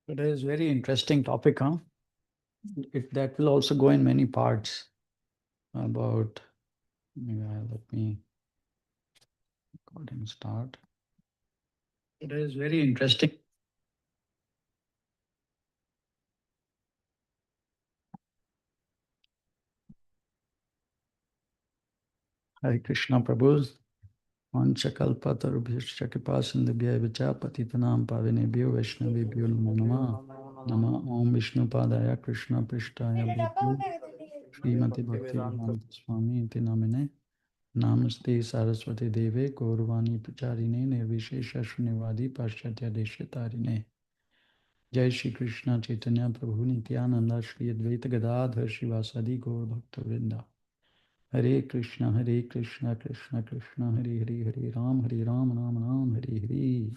Today is very interesting topic, huh? That will also go in many parts about, let me recording start. Today is very interesting. Hare Krishna Prabhu. Vanchakalpatarubhyascha kripasindhubhya vicha patitanam pavinebhyo vaishnavibhyo namo namah. Nama Om Vishnu Padaya Krishna Prishtaya Bhutyo Srimati Bhakti Vedanta Swami Iti Namine Namaste Saraswati Deve Gaurvani Pacharine Nirvishesha Shrunivadi Paschatya Deshatarine. Jai Shri Krishna Chaitanya Prabhu Nityananda Shri Advaita Gadadhar Shivasadi Gaur Bhakta Vrinda. Hare Krishna Krishna Krishna Hare Hare Hare Ram Ram Ram Hare Hare.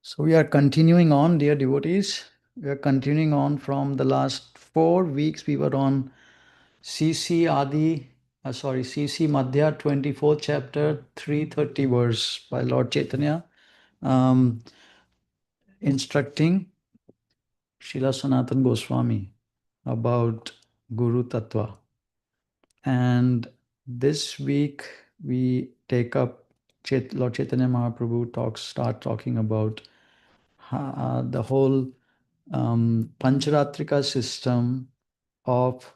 So we are continuing on, dear devotees. We are continuing on from the last 4 weeks. We were on CC Madhya 24th chapter 330 verse by Lord Chaitanya, instructing Srila Sanatana Goswami about Guru Tattva. And this week we take up Lord Chaitanya Mahaprabhu start talking about the whole Pancharatrika system of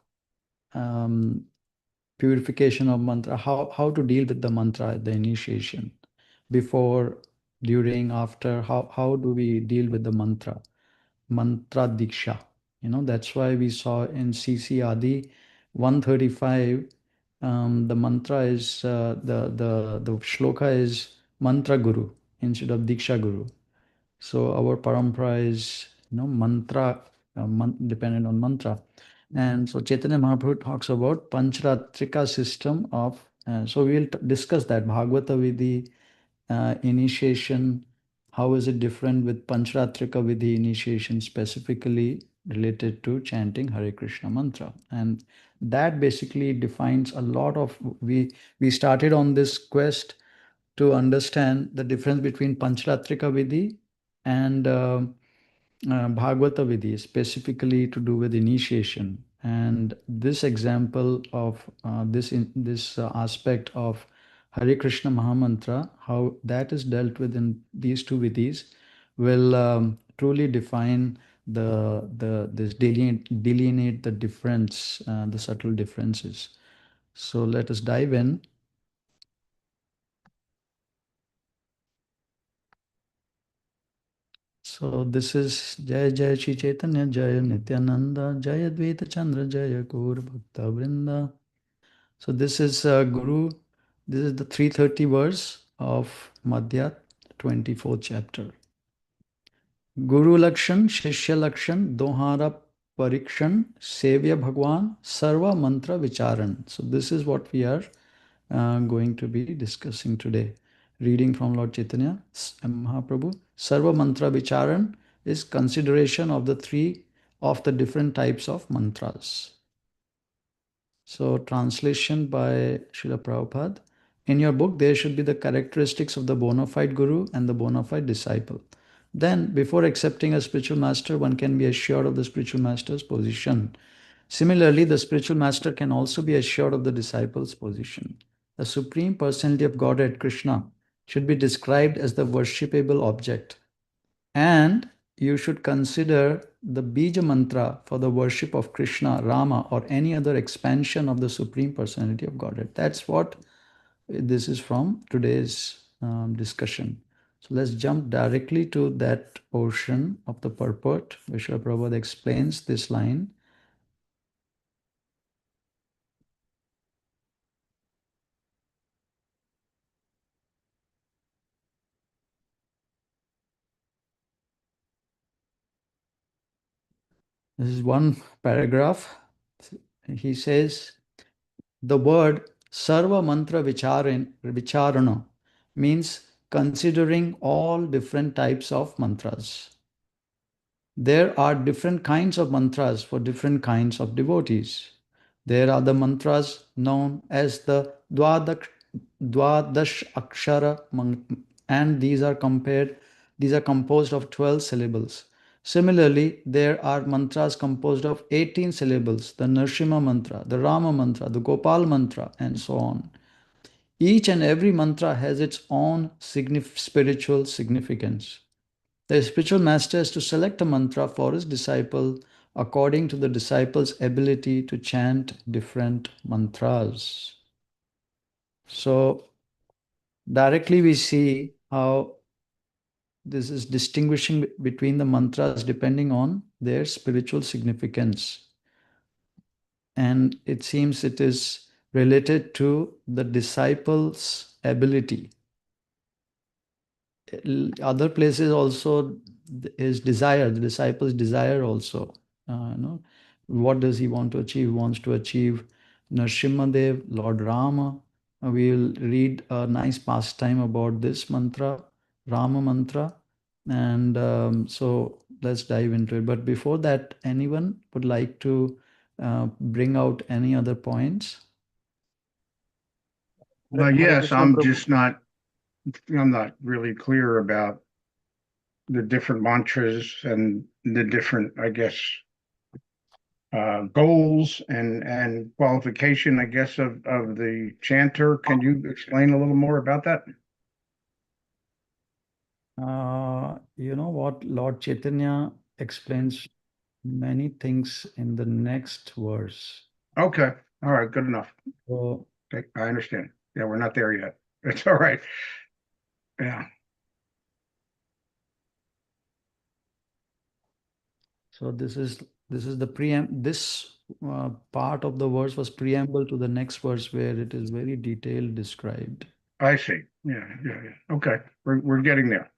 purification of mantra, how to deal with the mantra at the initiation, before, during, after, how do we deal with the mantra diksha. That's why we saw in CC Adi 135, the mantra is, the shloka is mantra guru instead of diksha guru. So our parampara is, mantra, dependent on mantra. And so Chaitanya Mahaprabhu talks about Pancharatrika system of, so we'll discuss that. Bhagavata Vidhi, initiation, how is it different with Pancharatrika Vidhi initiation, specifically related to chanting Hare Krishna mantra. And that basically defines a lot of, we started on this quest to understand the difference between Pancharatrika Vidhi and Bhagavata Vidhi, specifically to do with initiation. And this example of this aspect of Hare Krishna Maha Mantra, how that is dealt with in these two vidhis, will truly define this delineate the difference, the subtle differences. So let us dive in. So this is Jai Jai Shri Chaitanya Jai Nityananda Jai Advaita Chandra Jai Gaur Bhakta Vrinda. So this is Guru, this is the 330 verse of Madhya 24th chapter. Guru Lakshan, Shishya Lakshan, Dohara Parikshan, Sevya Bhagwan, Sarva Mantra Vicharan. So this is what we are going to be discussing today. Reading from Lord Chaitanya Mahaprabhu. Sarva Mantra Vicharan is consideration of the different types of mantras. So translation by Srila Prabhupada. In your book, there should be the characteristics of the bona fide guru and the bona fide disciple. Then, before accepting a spiritual master, one can be assured of the spiritual master's position. Similarly, the spiritual master can also be assured of the disciple's position. The Supreme Personality of Godhead, Krishna, should be described as the worshipable object. And you should consider the Bija Mantra for the worship of Krishna, Rama, or any other expansion of the Supreme Personality of Godhead. That's what this is from today's discussion. So let's jump directly to that portion of the purport. Vishwa Prabhupada explains this line. This is one paragraph. He says, the word Sarva Mantra Vicharana means considering all different types of mantras. There are different kinds of mantras for different kinds of devotees. There are the mantras known as the Dwadash Akshara, and these are composed of 12 syllables. Similarly, there are mantras composed of 18 syllables, the Narsimha mantra, the Rama mantra, the Gopal mantra, and so on. Each and every mantra has its own spiritual significance. The spiritual master is to select a mantra for his disciple according to the disciple's ability to chant different mantras. So, directly we see how this is distinguishing between the mantras depending on their spiritual significance. And it seems it is related to the disciple's ability. Other places also is desire, the disciple's desire also. What does he want to achieve? He wants to achieve Narsimhadev, Lord Rama. We will read a nice pastime about this mantra, Rama mantra. And so let's dive into it. But before that, anyone would like to bring out any other points? Hare Yes, Krishna Prabhu. I'm not really clear about the different mantras and the different, I guess, goals and qualification, I guess, of the chanter. Can you explain a little more about that? You know what? Lord Chaitanya explains many things in the next verse. Okay. All right. Good enough. So, Okay, I understand. Yeah, we're not there yet. It's all right. Yeah. so this is the this part of the verse was preamble to the next verse where it is very detailed described. I see. Yeah. Okay. We're getting there.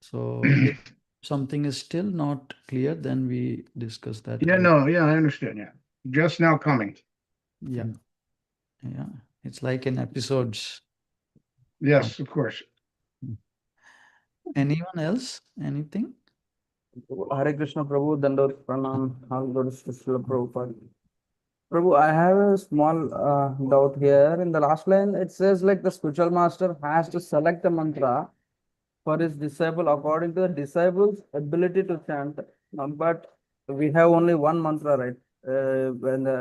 So if something is still not clear, then we discuss that Yeah, again. no, yeah, I understand. Yeah. Just now coming. Yeah, yeah. It's like in episodes. Yes, of course. Anyone else? Anything? Hare Krishna Prabhu, Dandot Pranam, all glories to Srila Prabhupada. Prabhu, I have a small doubt here. In the last line, it says like the spiritual master has to select a mantra for his disciple according to the disciple's ability to chant. But we have only one mantra, right?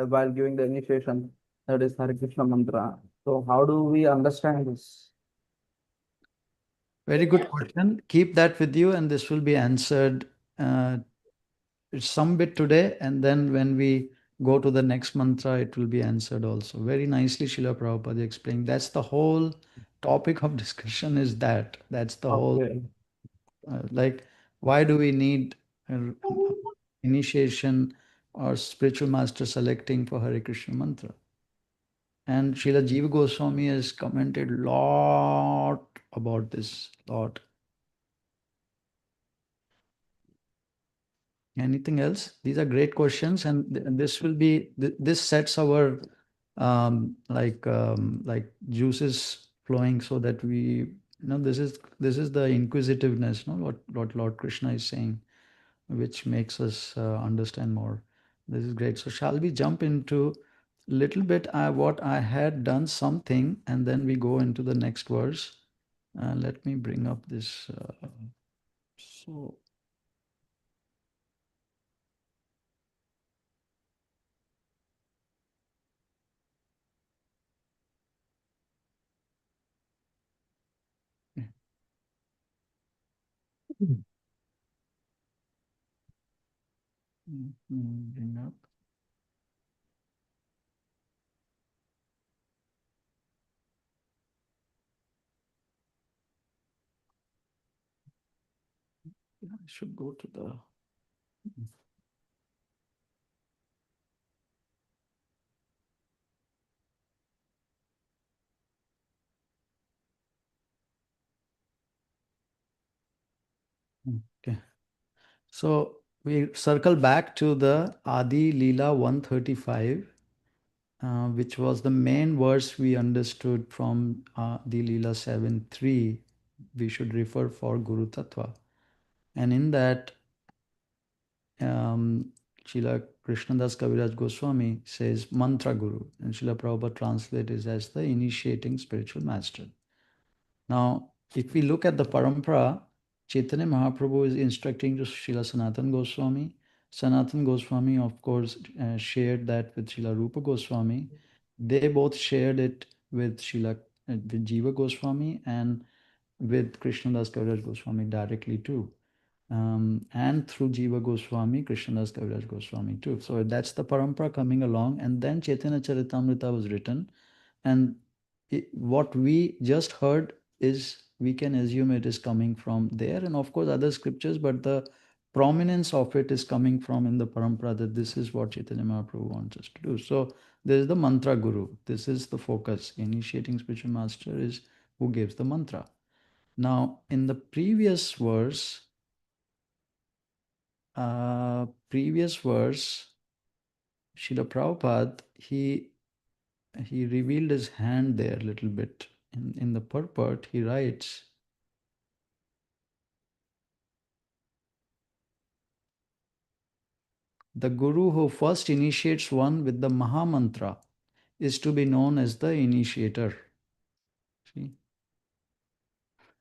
While giving the initiation, that is Hare Krishna mantra. So how do we understand this? Very good question. Keep that with you, and this will be answered uh, some bit today. And then when we go to the next mantra, it will be answered also. Very nicely, Srila Prabhupada explained. That's the whole topic of discussion is that. That's the whole, Okay. like, why do we need initiation or spiritual master selecting for Hare Krishna mantra? And Srila Jiva Goswami has commented lot about this, lot. Anything else? These are great questions, and this will be this sets our like juices flowing, so that this is the inquisitiveness, no, what Lord Krishna is saying, which makes us understand more. This is great. So shall we jump into little bit what I had done something, and then we go into the next verse. Let me bring up this. So. Bring up. I should go to the. Okay. So we circle back to the Adi Leela 135, which was the main verse we understood from Adi Leela 7.3. We should refer for Guru Tattva. And in that, Srila Krishnadas Kaviraj Goswami says Mantra Guru, and Srila Prabhupada translates it as the initiating spiritual master. Now, if we look at the parampara, Chaitanya Mahaprabhu is instructing to Srila Sanatana Goswami. Sanatana Goswami, of course, shared that with Srila Rupa Goswami. They both shared it with with Jiva Goswami and with Krishnadas Kaviraj Goswami directly too. And through Jiva Goswami, Krishnadas Kaviraj Goswami too. So that's the parampara coming along. And then Chaitanya Charitamrita was written. And what we just heard is, we can assume it is coming from there. And of course, other scriptures, but the prominence of it is coming from in the parampara, that this is what Chaitanya Mahaprabhu wants us to do. So there is the mantra guru. This is the focus. Initiating spiritual master is who gives the mantra. Now, in the previous verse, Srila Prabhupada, he revealed his hand there a little bit. In the purport, he writes, the guru who first initiates one with the Maha Mantra is to be known as the initiator. See?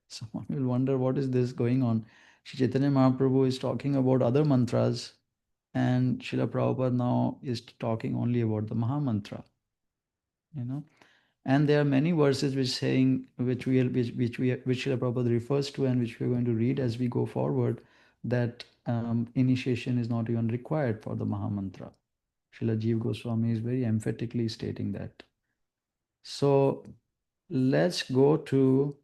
Someone will wonder, what is this going on? Shri Chaitanya Mahaprabhu is talking about other mantras, and Srila Prabhupada now is talking only about the Maha Mantra. You know? And there are many verses which Srila Prabhupada refers to, and which we are going to read as we go forward, that initiation is not even required for the Maha Mantra. Srila Jiva Goswami is very emphatically stating that. So let's go to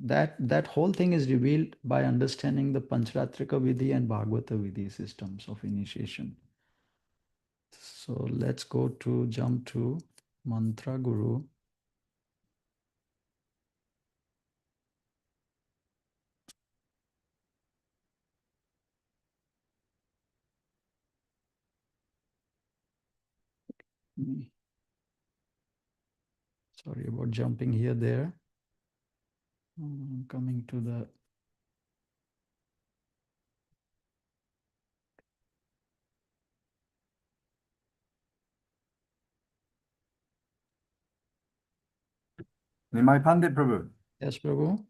that. That whole thing is revealed by understanding the Pancharatrika Vidhi and Bhagavata Vidhi systems of initiation. So let's jump to Mantra Guru. Sorry about jumping here, there. Coming to the Nimai Pandit Prabhu, yes, Prabhu.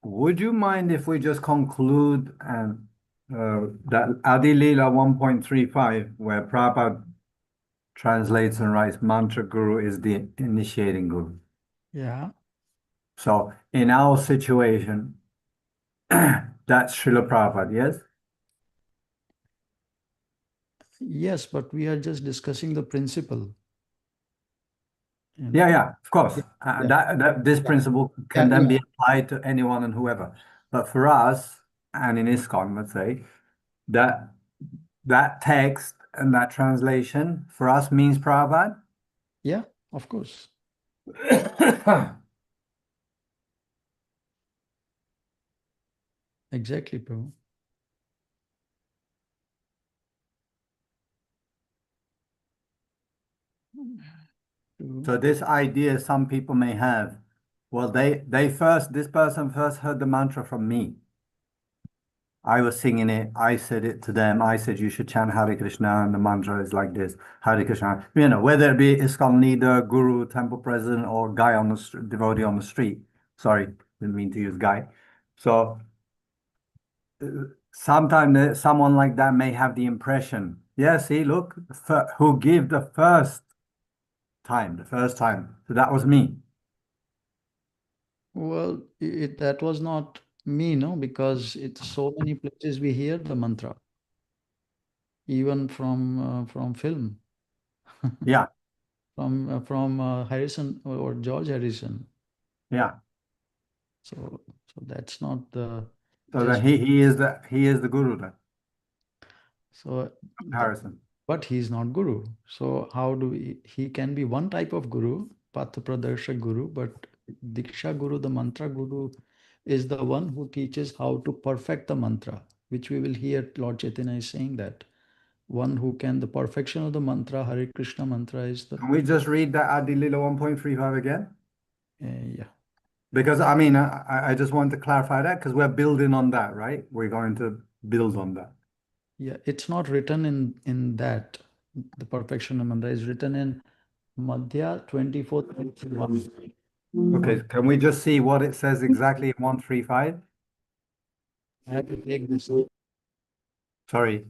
would you mind if we just conclude that Adi Leela 1.35, where Prabhupada translates and writes Mantra Guru is the initiating guru? Yeah. So in our situation, that's Srila Prabhupada, yes? Yes, but we are just discussing the principle. Yeah, of course. Yeah. This principle can then Yeah. be applied to anyone and whoever. But for us, and in ISKCON, let's say, that text and that translation for us means Prabhupada. Yeah, of course. Exactly, Prabhu. So this idea some people may have, well, this person first heard the mantra from me. I was singing it. I said it to them. I said, you should chant Hare Krishna, and the mantra is like this, Hare Krishna. You know, whether it be ISKCON leader, guru, temple president, or guy on the devotee on the street. Sorry, didn't mean to use guy. So sometimes someone like that may have the impression, yeah, see, look, who gave the first time. So that was me. Well, that was not me, no, because it's so many places we hear the mantra, even from film. Yeah. From Harrison or George Harrison. Yeah. So that's not the. So that he is the guru then. So Harrison. but he's not guru. So how do he can be one type of guru, Patha Pradarshak guru, but Diksha guru, the mantra guru, is the one who teaches how to perfect the mantra, which we will hear Lord Chaitanya is saying that. One who can, the perfection of the mantra, Hare Krishna mantra is the. Can we just read that Adi Lila 1.35 again? Yeah. Because I mean, I just want to clarify that because we're building on that, right? We're going to build on that. Yeah, it's not written in that. The perfection mantra is written in Madhya 24:21. Okay, can we just see what it says exactly in 135? I have to take this. Sorry.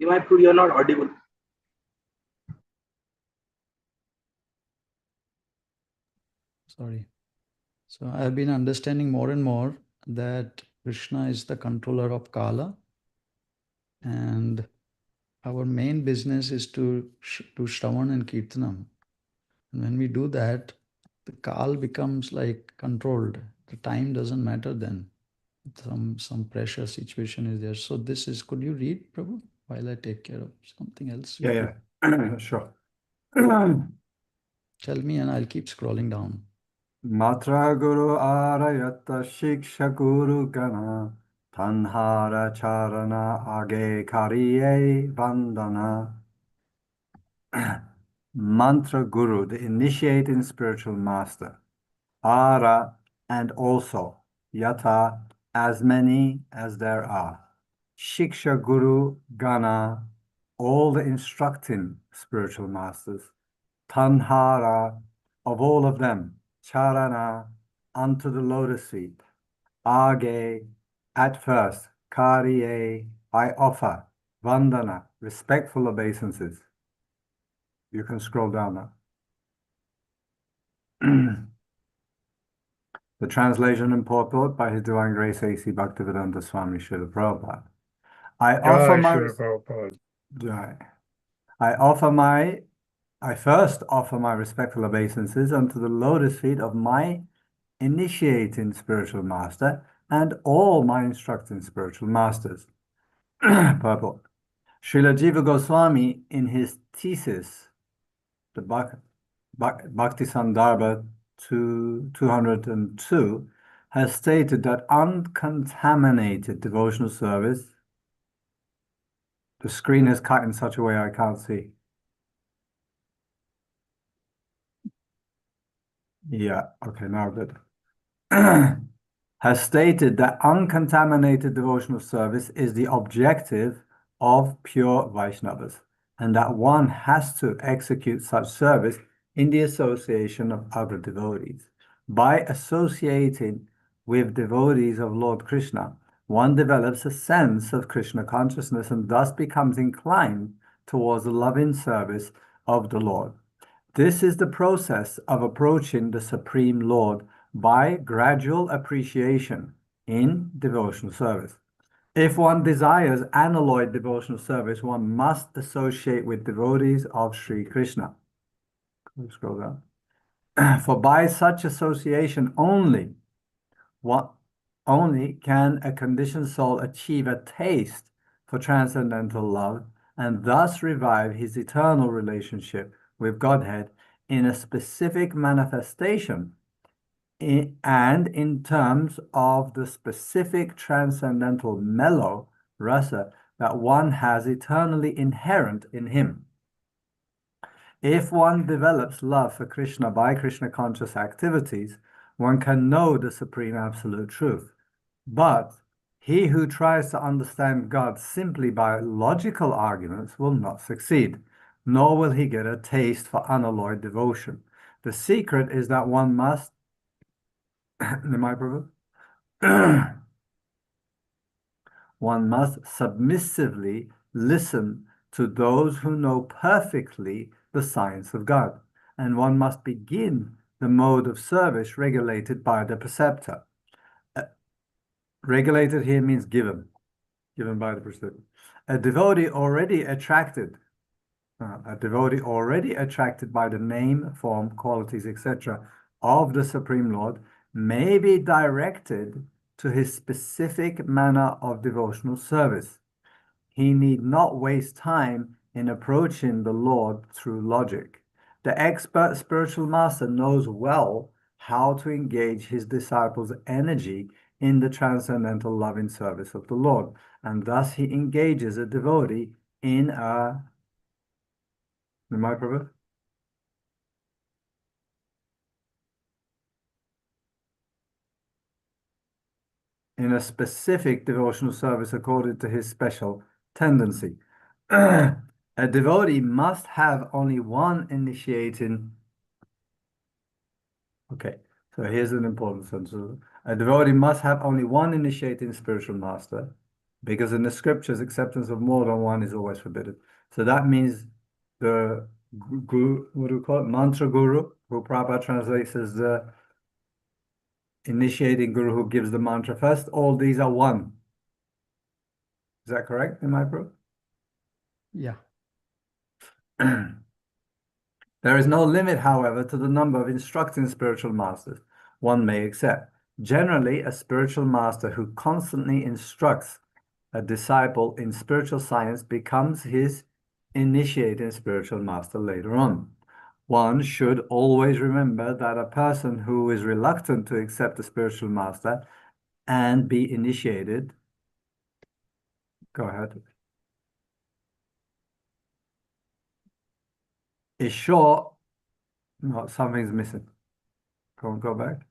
You might prove you're not audible. Sorry. So I've been understanding more and more that Krishna is the controller of Kala, and our main business is to do Shravan and Kirtanam. And when we do that, the Kal becomes like controlled. The time doesn't matter then. Some pressure situation is there. So this is, could you read, Prabhu, while I take care of something else? Yeah, sure. Tell me and I'll keep scrolling down. Matra Guru Arayata Shiksha Guru Gana Tanhara Charana Age Kariye Vandana. Mantra Guru, the initiating spiritual master. Ara, and also. Yata, as many as there are. Shiksha Guru Gana, all the instructing spiritual masters. Tanhara, of all of them. Charana, unto the lotus feet. Age, at first. Kariye, I offer. Vandana, respectful obeisances. You can scroll down now. The translation and purport by His Divine Grace A.C. Bhaktivedanta Swami Srila Prabhupada. I offer Jai my Srila Prabhupada. Jai. I first offer my respectful obeisances unto the lotus feet of my initiating spiritual master and all my instructing spiritual masters. Purport. Srila Jiva Goswami, in his thesis, the Bhakti Sandarbha 202, has stated that uncontaminated devotional service. The screen is cut in such a way I can't see. Yeah, okay, now good. Has stated that uncontaminated devotional service is the objective of pure Vaishnavas, and that one has to execute such service in the association of other devotees. By associating with devotees of Lord Krishna, one develops a sense of Krishna consciousness and thus becomes inclined towards the loving service of the Lord. This is the process of approaching the Supreme Lord by gradual appreciation in devotional service. If one desires unalloyed devotional service, one must associate with devotees of Sri Krishna. Scroll down. For by such association only can a conditioned soul achieve a taste for transcendental love and thus revive his eternal relationship with Godhead in a specific manifestation and in terms of the specific transcendental mellow rasa that one has eternally inherent in him. If one develops love for Krishna by Krishna conscious activities, one can know the Supreme Absolute Truth. But he who tries to understand God simply by logical arguments will not succeed, nor will he get a taste for unalloyed devotion. The secret is that one must one must submissively listen to those who know perfectly the science of God, and one must begin the mode of service regulated by the preceptor. Regulated here means given by the preceptor. A devotee already attracted by the name, form, qualities, etc. of the Supreme Lord may be directed to his specific manner of devotional service. He need not waste time in approaching the Lord through logic. The expert spiritual master knows well how to engage his disciples' energy in the transcendental loving service of the Lord, and thus he engages a devotee in a in a specific devotional service according to his special tendency. A devotee must have only one initiating. Okay, so here's an important sentence. A devotee must have only one initiating spiritual master, because in the scriptures, acceptance of more than one is always forbidden. So that means the guru, what do we call it? Mantra guru, who Prabhupada translates as the initiating guru who gives the mantra first. All these are one. Is that correct in my proof? Yeah. There is no limit, however, to the number of instructing spiritual masters one may accept. Generally, a spiritual master who constantly instructs a disciple in spiritual science becomes his initiating spiritual master later on. One should always remember that a person who is reluctant to accept a spiritual master and be initiated, go ahead, is sure, no, something's missing. Go back.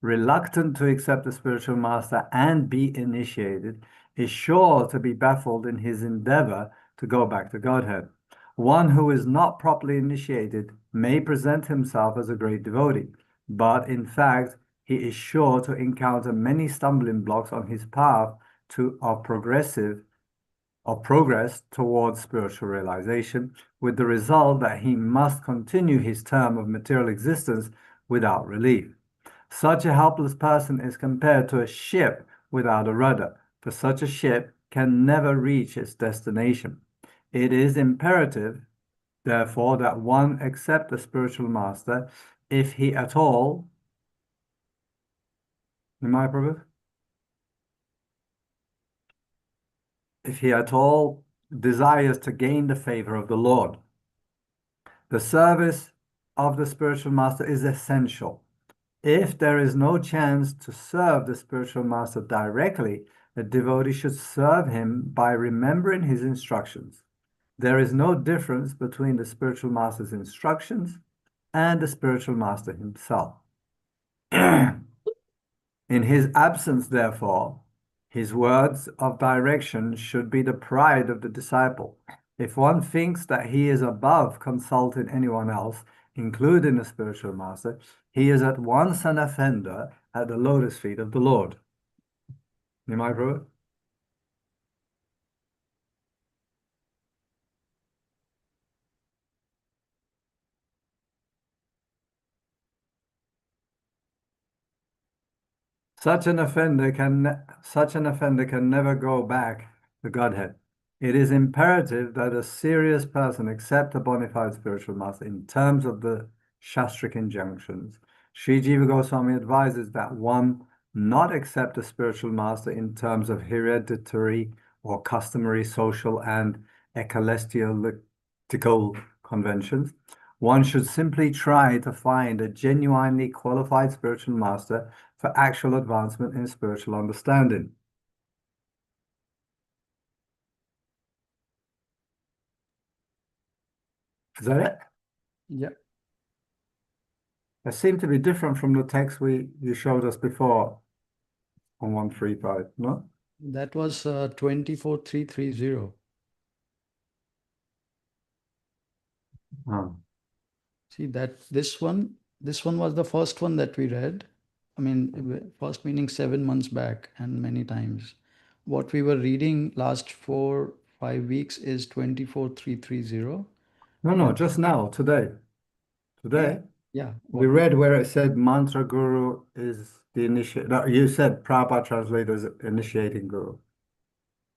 Reluctant to accept the spiritual master and be initiated is sure to be baffled in his endeavor to go back to Godhead. One who is not properly initiated may present himself as a great devotee, but in fact, he is sure to encounter many stumbling blocks on his path of progress towards spiritual realization, with the result that he must continue his term of material existence without relief. Such a helpless person is compared to a ship without a rudder, for such a ship can never reach its destination. It is imperative, therefore, that one accept a spiritual master if he at all, if he at all desires to gain the favor of the Lord. The service of the spiritual master is essential. If there is no chance to serve the spiritual master directly, the devotee should serve him by remembering his instructions. There is no difference between the spiritual master's instructions and the spiritual master himself. In his absence, therefore, his words of direction should be the pride of the disciple. If one thinks that he is above consulting anyone else, including the spiritual master, he is at once an offender at the lotus feet of the Lord. Nimai Prabhu? Such an offender can never go back to Godhead. It is imperative that a serious person accept a bona fide spiritual master in terms of the Shastric injunctions. Sri Jiva Goswami advises that one not accept a spiritual master in terms of hereditary or customary social and ecclesiastical ethical conventions, one should simply try to find a genuinely qualified spiritual master for actual advancement in spiritual understanding. Is that it? Yeah. It seemed to be different from the text you showed us before on 135, no? That was 24330. Oh. See that this one was the first one that we read. I mean, first meaning 7 months back and many times. What we were reading last 4-5 weeks is 24330. No, just now, today. Today, Yeah. we read where it said mantra guru is the initiate. No, you said Prabhupada translator is initiating guru.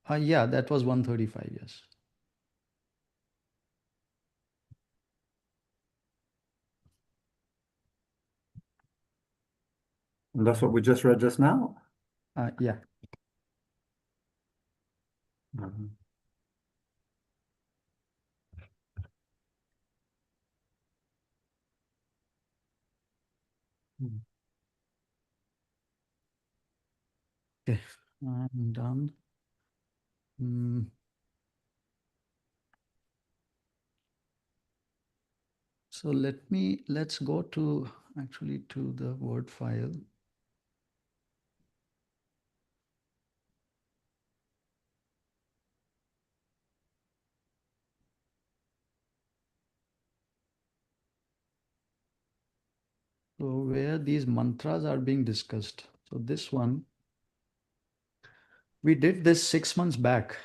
Yeah, that was 135, yes. And that's what we just read just now? Yeah. Mhm. Okay, I'm done. So let's go to actually to the word file. So where these mantras are being discussed. So this one, we did this 6 months back.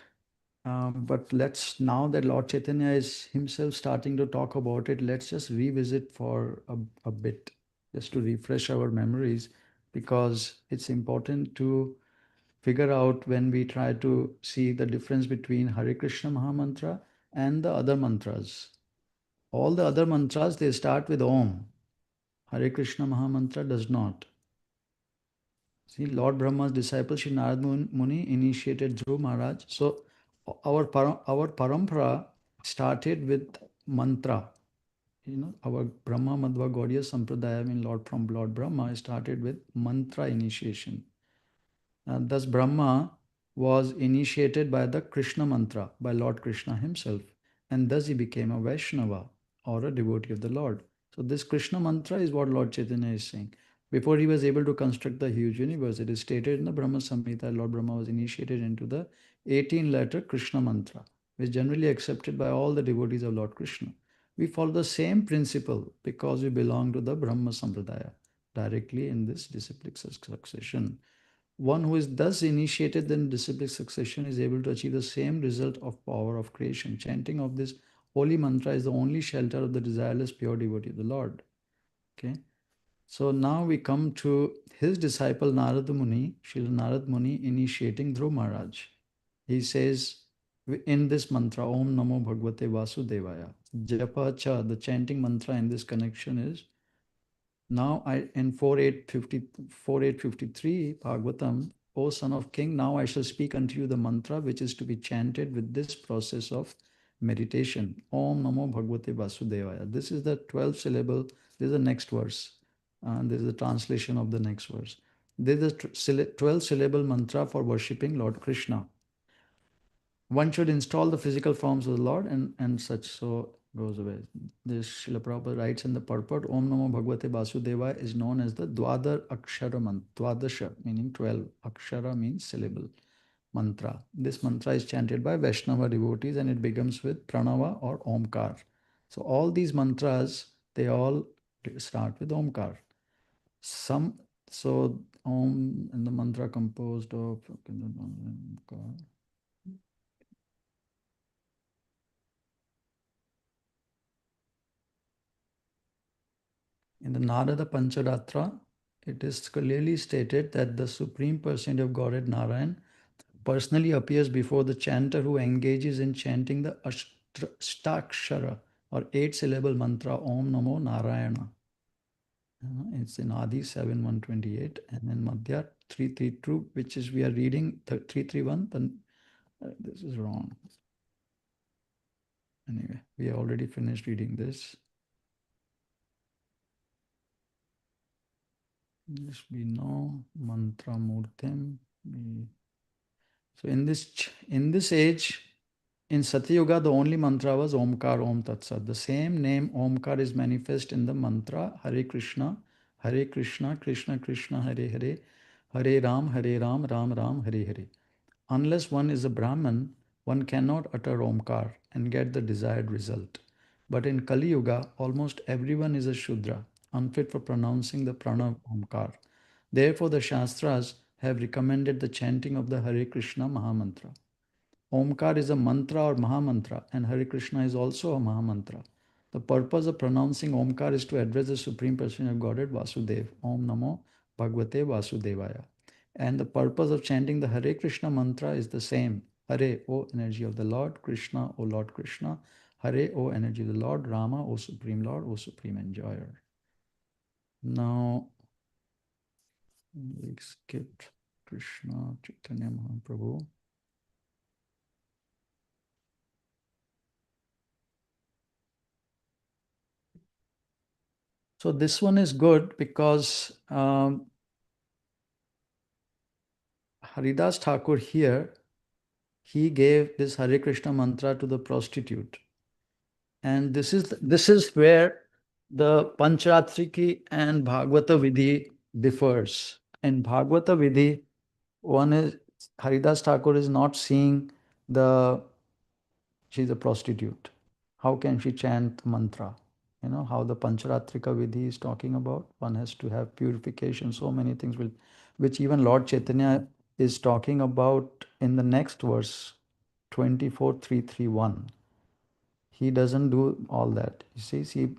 But let's, now that Lord Chaitanya is himself starting to talk about it, let's just revisit for a bit, just to refresh our memories, because it's important to figure out when we try to see the difference between Hare Krishna Maha Mantra and the other mantras. All the other mantras, they start with Om. Hare Krishna Maha Mantra does not. See, Lord Brahma's disciple Sri Narad Muni initiated Dhruv Maharaj. So our parampara started with mantra. Our Brahma Madhva Gaudiya Sampradaya, from Lord Brahma, started with mantra initiation. Thus, Brahma was initiated by the Krishna mantra, by Lord Krishna himself. And thus he became a Vaishnava, or a devotee of the Lord. So this Krishna mantra is what Lord Chaitanya is saying. Before he was able to construct the huge universe, it is stated in the Brahma Samhita, Lord Brahma was initiated into the 18-letter Krishna mantra, which is generally accepted by all the devotees of Lord Krishna. We follow the same principle because we belong to the Brahma Sampradaya, directly in this disciplic succession. One who is thus initiated in disciplic succession is able to achieve the same result of power of creation. Chanting of this holy mantra is the only shelter of the desireless pure devotee of the Lord. Okay. So now we come to his disciple Narad Muni, Srila Narad Muni initiating Dhruv Maharaj. He says in this mantra, Om Namo Bhagavate Vasudevaya. Japa Cha, the chanting mantra in this connection is, now in 4853 Bhagavatam, O son of king, now I shall speak unto you the mantra which is to be chanted with this process of meditation. Om Namo Bhagavate Vasudevaya. This is the 12th syllable. This is the next verse. This is the translation of the next verse. This is the 12 syllable mantra for worshipping Lord Krishna. One should install the physical forms of the Lord and such, so goes away. This Srila Prabhupada writes in the purport, Om Namo Bhagavate Vasudevaya is known as the Dwadar Akshara Mantra, Dwadasha meaning 12, Akshara means syllable, mantra. This mantra is chanted by Vaishnava devotees and it begins with Pranava or Omkar. So all these mantras, they all start with Omkar. So Om and the mantra composed of Omkar. In the Narada Pancharatra, it is clearly stated that the Supreme Personality of Godhead Narayan personally appears before the chanter who engages in chanting the Ashtakshara or 8-syllable mantra Om Namo Narayana. It's in Adi 7:128 and in Madhya 332, which is we are reading 331. Then this is wrong. Anyway, we already finished reading this. This we know mantra murtim. So in this age, in Satyuga, the only mantra was Omkar Om Tat Sat. The same name Omkar is manifest in the mantra Hare Krishna, Krishna Krishna, Hare Hare, Hare Ram, Ram Ram, Hare Hare. Unless one is a Brahman, one cannot utter Omkar and get the desired result. But in Kali Yuga, almost everyone is a Shudra, unfit for pronouncing the Pranav Omkar. Therefore, the Shastras have recommended the chanting of the Hare Krishna Maha Mantra. Omkar is a mantra or Maha Mantra, and Hare Krishna is also a Maha Mantra. The purpose of pronouncing Omkar is to address the Supreme Personality of Godhead Vasudev. Om Namo Bhagavate Vasudevaya. And the purpose of chanting the Hare Krishna mantra is the same. Hare, O energy of the Lord, Krishna, O Lord Krishna, Hare, O energy of the Lord, Rama, O Supreme Lord, O Supreme Enjoyer. Now, we skipped Krishna, Chaitanya Mahaprabhu. So this one is good because Haridas Thakur here, he gave this Hare Krishna mantra to the prostitute. And this is where the Pancharatriki and Bhagavata Vidhi differs. In Bhagavata Vidhi, one is Haridas Thakur is not seeing she's a prostitute. How can she chant mantra? You know how the Pancharatrika Vidhi is talking about. One has to have purification, so many things which even Lord Chaitanya is talking about in the next verse, 24.331. He doesn't do all that. You see,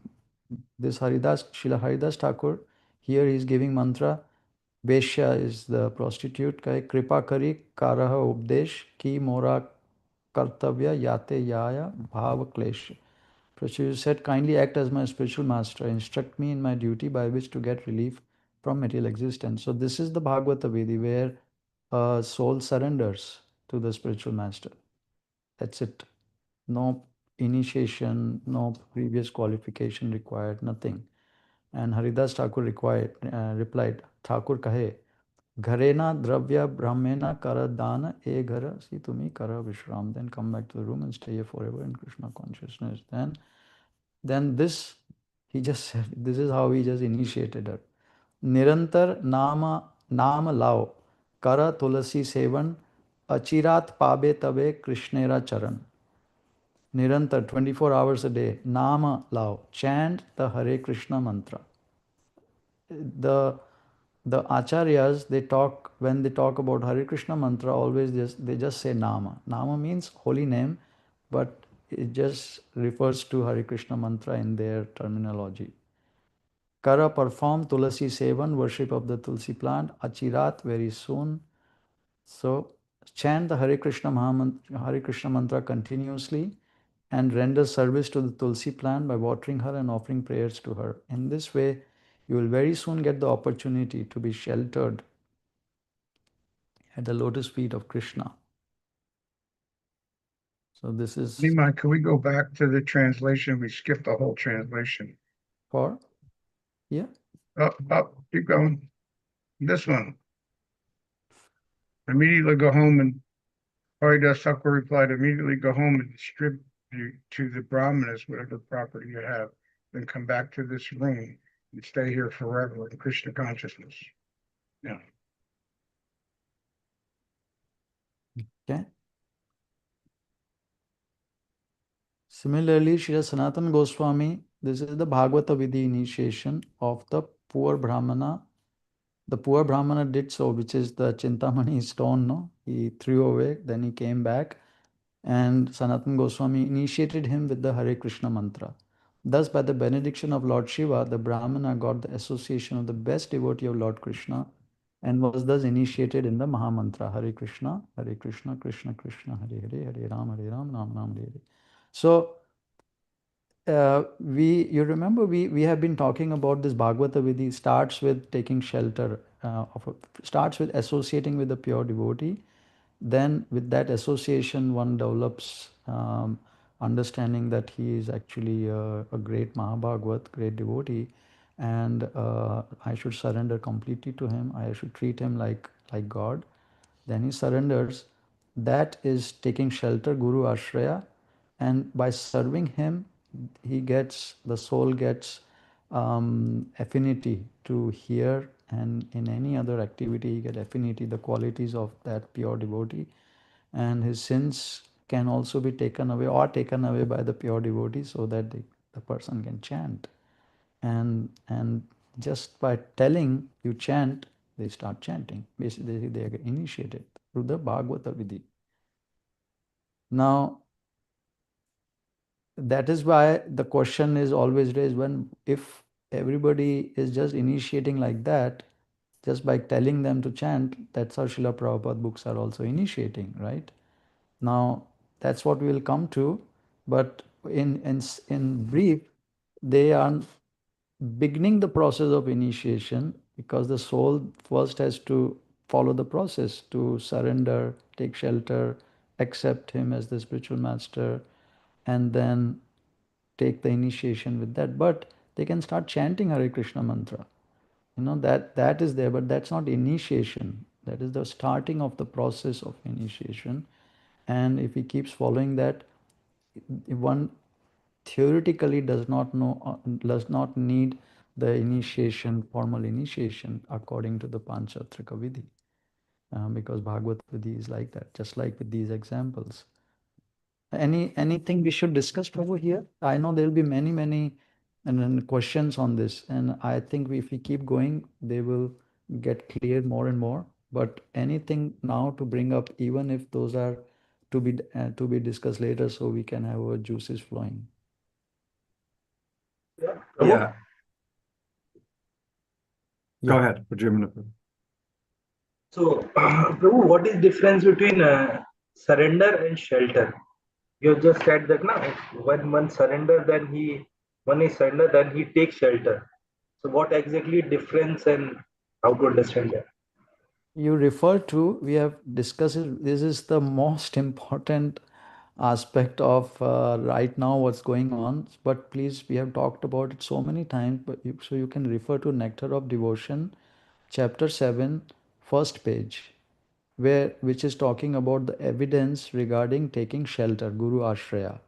this Srila Haridas Thakur, here he is giving mantra. Veshya is the prostitute. Kripa kari karaha updesh ki mora kartavya yate yaya bhava klesh. Prostitute said, kindly act as my spiritual master. Instruct me in my duty by which to get relief from material existence. So this is the Bhagavata Vidhi where a soul surrenders to the spiritual master. That's it. No initiation, no previous qualification required, nothing. And Haridas Thakur replied, Thakur kahe, Gharena dravya brahmena kara dana e ghara si tumi kara vishram. Then come back to the room and stay here forever in Krishna consciousness. Then this, he just said, this is how he just initiated her. Nirantar nama lao, kara tulasi sevan, achirat pabe tabe krishnera charan. Nirantar, 24 hours a day, Nama Lao, chant the Hare Krishna mantra. The Acharyas, when they talk about Hare Krishna mantra, they just say Nama. Nama means holy name, but it just refers to Hare Krishna mantra in their terminology. Kara, perform Tulasi Sevan, worship of the Tulsi plant, Achirat, very soon. So chant the Hare Krishna mantra continuously and render service to the Tulsi plant by watering her and offering prayers to her. In this way, you will very soon get the opportunity to be sheltered at the lotus feet of Krishna. So this is Nimai, can we go back to the translation? We skipped the whole translation. for, yeah. Up, keep going. This one. Immediately go home and Haridas Thakur replied, immediately go home and distribute to the Brahmanas whatever property you have, then come back to this room and stay here forever in Krishna consciousness. Yeah. Okay. Similarly, Srila Sanatana Goswami, this is the Bhagavata Vidhi initiation of the poor Brahmana. The poor Brahmana did so, which is the Chintamani stone, no? He threw away, then he came back, and Sanatana Goswami initiated him with the Hare Krishna mantra. Thus, by the benediction of Lord Shiva, the Brahmana got the association of the best devotee of Lord Krishna and was thus initiated in the Maha Mantra, Hare Krishna, Krishna Krishna, Hare Hare, Hare Ram, Ram Ram, Hare Hare. So, you remember we have been talking about this Bhagavata Vidhi starts with taking shelter, starts with associating with the pure devotee. Then with that association, one develops understanding that he is actually a great Mahabhagavat, great devotee, and I should surrender completely to him. I should treat him like God. Then he surrenders. That is taking shelter, Guru Ashraya, and by serving him, the soul gets affinity to hear, and in any other activity, he get affinity, the qualities of that pure devotee, and his sins can also be taken away or taken away by the pure devotee, so that the person can chant. And just by telling you chant, they start chanting. Basically, they are initiated through the Bhagavata Vidhi. Now, that is why the question is always raised, when if everybody is just initiating like that, just by telling them to chant, that's how Srila Prabhupada books are also initiating, right? Now, that's what we will come to, but in brief, they are beginning the process of initiation, because the soul first has to follow the process to surrender, take shelter, accept him as the spiritual master, and then take the initiation with that. But they can start chanting Hare Krishna mantra. That is there, but that's not initiation. That is the starting of the process of initiation. And if he keeps following that, one theoretically does not need the initiation, formal initiation, according to the Panchatrika Vidhi, because Bhagavad Vidhi is like that, just like with these examples. Anything we should discuss over here? I know there will be many and then questions on this, and I think if we keep going, they will get clear more and more. But anything now to bring up, even if those are to be discussed later, so we can have our juices flowing. Prabhu? Yeah, go Yeah. ahead, Vijayamana. So, Prabhu, what is difference between surrender and shelter? You have just said that now, when one surrender, one is surrender, then he takes shelter. So, what exactly difference and how to understand that? You refer to, we have discussed it, this is the most important aspect of right now what's going on. But please, we have talked about it so many times, but so you can refer to Nectar of Devotion, chapter 7, first page, which is talking about the evidence regarding taking shelter, Guru Ashraya.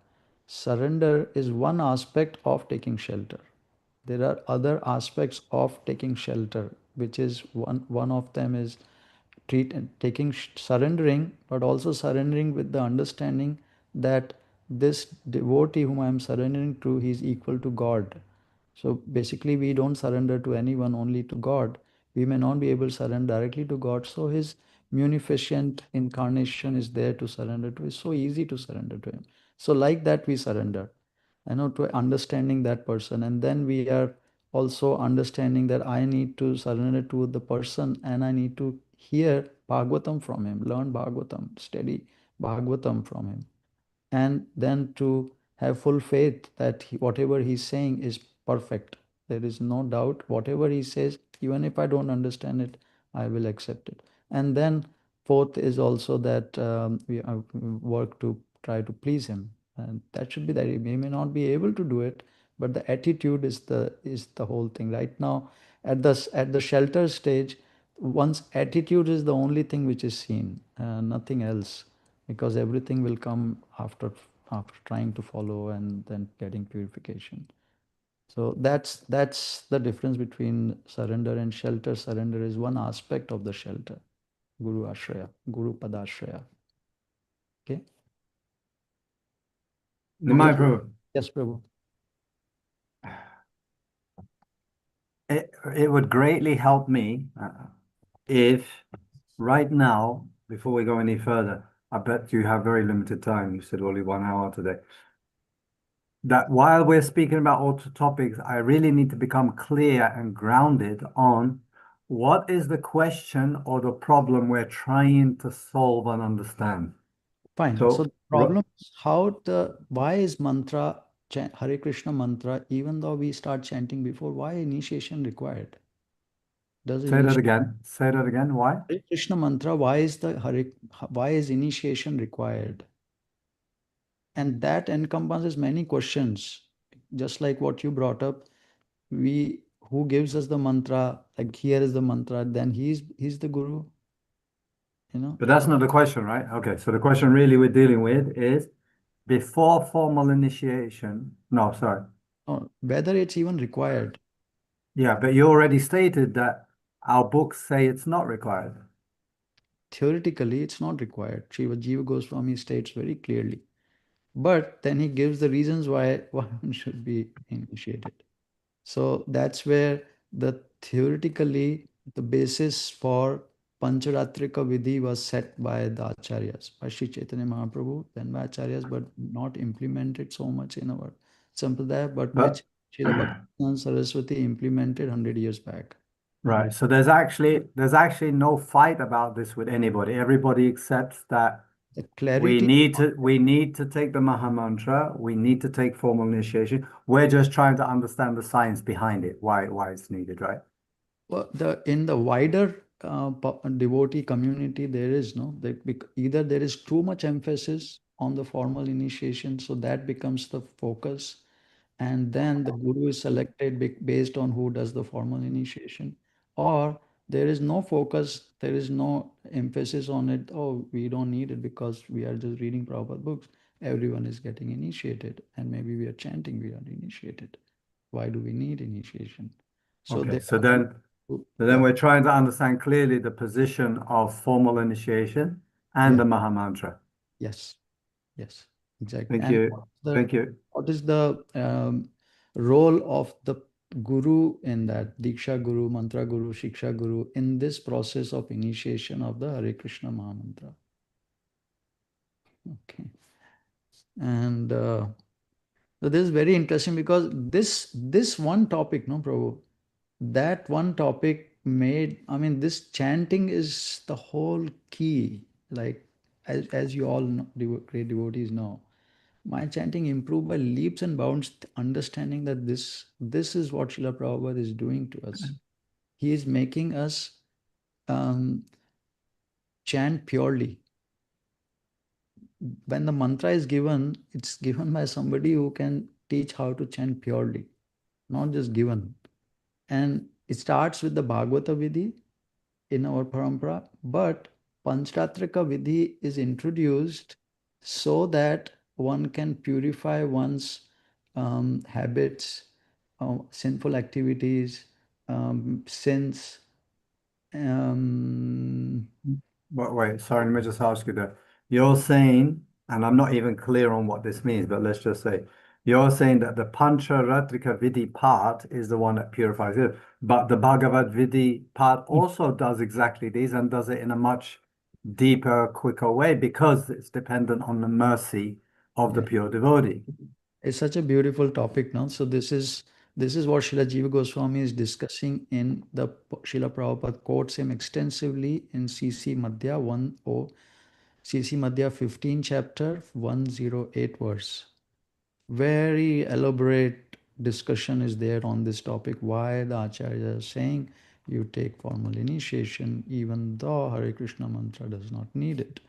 Surrender is one aspect of taking shelter. There are other aspects of taking shelter, which is one of them is surrendering, but also surrendering with the understanding that this devotee whom I am surrendering to, he is equal to God. So basically, we don't surrender to anyone, only to God. We may not be able to surrender directly to God, so his munificent incarnation is there to surrender to. It's so easy to surrender to him. So like that, we surrender. To understanding that person, and then we are also understanding that I need to surrender to the person, and I need to hear Bhagavatam from him, learn Bhagavatam, study Bhagavatam from him, and then to have full faith that whatever he's saying is perfect. There is no doubt. Whatever he says, even if I don't understand it, I will accept it. And then fourth is also that we work to try to please him, and that should be that. We may not be able to do it, but the attitude is the whole thing. Right now, at the shelter stage, one's attitude is the only thing which is seen, nothing else, because everything will come after trying to follow and then getting purification. So that's the difference between surrender and shelter. Surrender is one aspect of the shelter, Guru Ashraya, Guru Padashraya. Okay. Nimai Prabhu, Yes, Prabhu. it would greatly help me if right now, before we go any further, I bet you have very limited time. You said only 1 hour today. That while we're speaking about all topics, I really need to become clear and grounded on what is the question or the problem we're trying to solve and understand. Fine. So the problem is why is mantra, Hare Krishna mantra, even though we start chanting before, why initiation required? Say that again. Say that again. Why? Hare Krishna mantra, why is initiation required? And that encompasses many questions, just like what you brought up. Who gives us the mantra? Like, here is the mantra, then he's the guru, you know. But that's not the question, right? Okay, so the question really we're dealing with is before formal initiation. No, sorry. Or whether it's even required. Yeah, but you already stated that our books say it's not required. Theoretically, it's not required. Jiva Goswami states very clearly. But then he gives the reasons why one should be initiated. So that's where the theoretically the basis for Pancharatrika Vidhi was set by the Acharyas, by Sri Chaitanya Mahaprabhu, then by Acharyas, but not implemented so much in our Sampradaya, but But which Srila Bhaktivedanta Saraswati implemented 100 years back. right, so there's actually no fight about this with anybody. Everybody accepts that The we clarity, need to take the Maha Mantra, we need to take formal initiation. We're just trying to understand the science behind it, why it's needed, right? in the wider devotee community, there is either there is too much emphasis on the formal initiation, so that becomes the focus, and then the guru is selected based on who does the formal initiation, or there is no focus, there is no emphasis on it. Oh, we don't need it because we are just reading Prabhupada books. Everyone is getting initiated, and maybe we are chanting, we are initiated. Why do we need initiation? So Okay, there so are then yeah, we're trying to understand clearly the position of formal initiation and yeah, the Maha Mantra. yes, yes, exactly. Thank And you. Thank you. what is the role of the guru in that? Diksha Guru, Mantra Guru, Shiksha Guru in this process of initiation of the Hare Krishna Maha Mantra. Okay. And so this is very interesting because this one topic, no, Prabhu, that one topic made, I mean, this chanting is the whole key. Like, as you all know, great devotees know, my chanting improved by leaps and bounds, understanding that this is what Srila Prabhupada is doing to us. He is making us chant purely. When the mantra is given, it's given by somebody who can teach how to chant purely, not just given. And it starts with the Bhagavata Vidhi in our parampara, but Panchtatrika Vidhi is introduced so that one can purify one's habits, sinful activities, sins. Wait, sorry, let me just ask you that. You're saying, and I'm not even clear on what this means, but let's just say, you're saying that the Pancharatrika Vidhi part is the one that purifies it, but the Bhagavad Vidhi part also does exactly this and does it in a much deeper, quicker way because it's dependent on the mercy of the pure devotee. It's such a beautiful topic now. So this is what Srila Jiva Goswami is discussing in the Srila Prabhupada quotes him extensively in CC Madhya 15 chapter 108 verse. Very elaborate discussion is there on this topic, why the Acharya is saying you take formal initiation even though Hare Krishna mantra does not need it.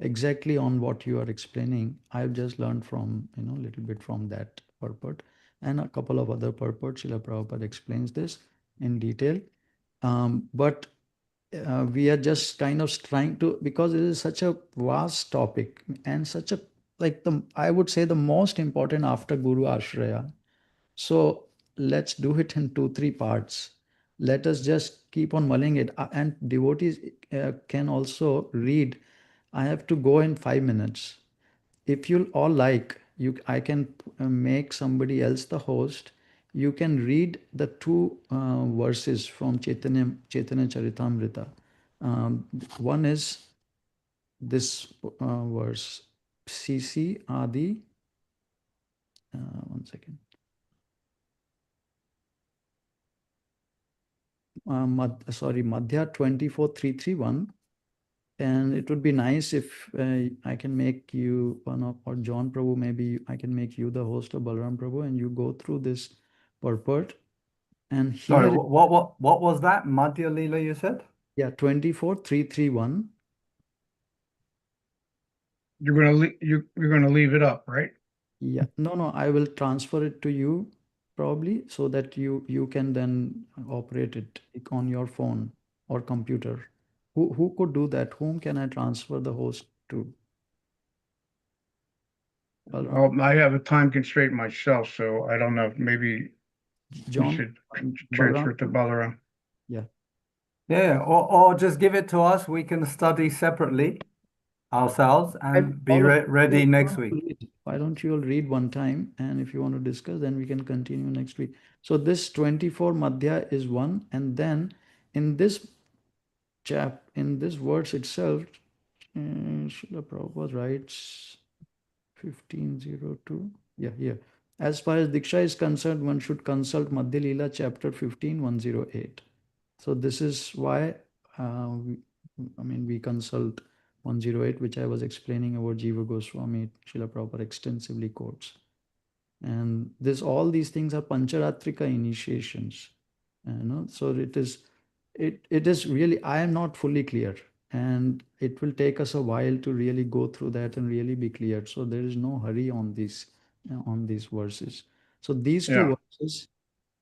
Exactly on what you are explaining, I've just learned from, a little bit from that purport and a couple of other purports. Srila Prabhupada explains this in detail. But we are just kind of trying to, because it is such a vast topic and such a, I would say the most important after Guru Ashraya. So let's do it in 2-3 parts. Let us just keep on mulling it. And devotees can also read. I have to go in 5 minutes. If you all like, I can make somebody else the host. You can read the 2 verses from Chaitanya Charitamrita. One is this verse, CC Adi. One second. Madhya 24331. And it would be nice if I can make you or John Prabhu, maybe I can make you the host of Balaram Prabhu and you go through this purport. And Sorry, here, what was that? Madhya Leela you said? yeah, 24331. you're gonna leave it up, right? Yeah, no, I will transfer it to you probably so that you can then operate it on your phone or computer. Who could do that? Whom can I transfer the host to? Balram? I have a time constraint myself, so I don't know. Maybe we John? should transfer Balram? it to Balaram. Yeah. Yeah, or just give it to us. We can study separately ourselves and be All of ready you, next week. why don't you all read one time, and if you want to discuss, then we can continue next week. So this 24 Madhya is one, and then in this in this verse itself, Srila Prabhupada writes 1502. Yeah, here. As far as Diksha is concerned, one should consult Madhya Leela chapter 15:108. So this is why we consult 108, which I was explaining about Jiva Goswami, Srila Prabhupada extensively quotes. And all these things are Pancharatrika initiations. So it is really, I am not fully clear. And it will take us a while to really go through that and really be clear. So there is no hurry on these verses. So these two verses,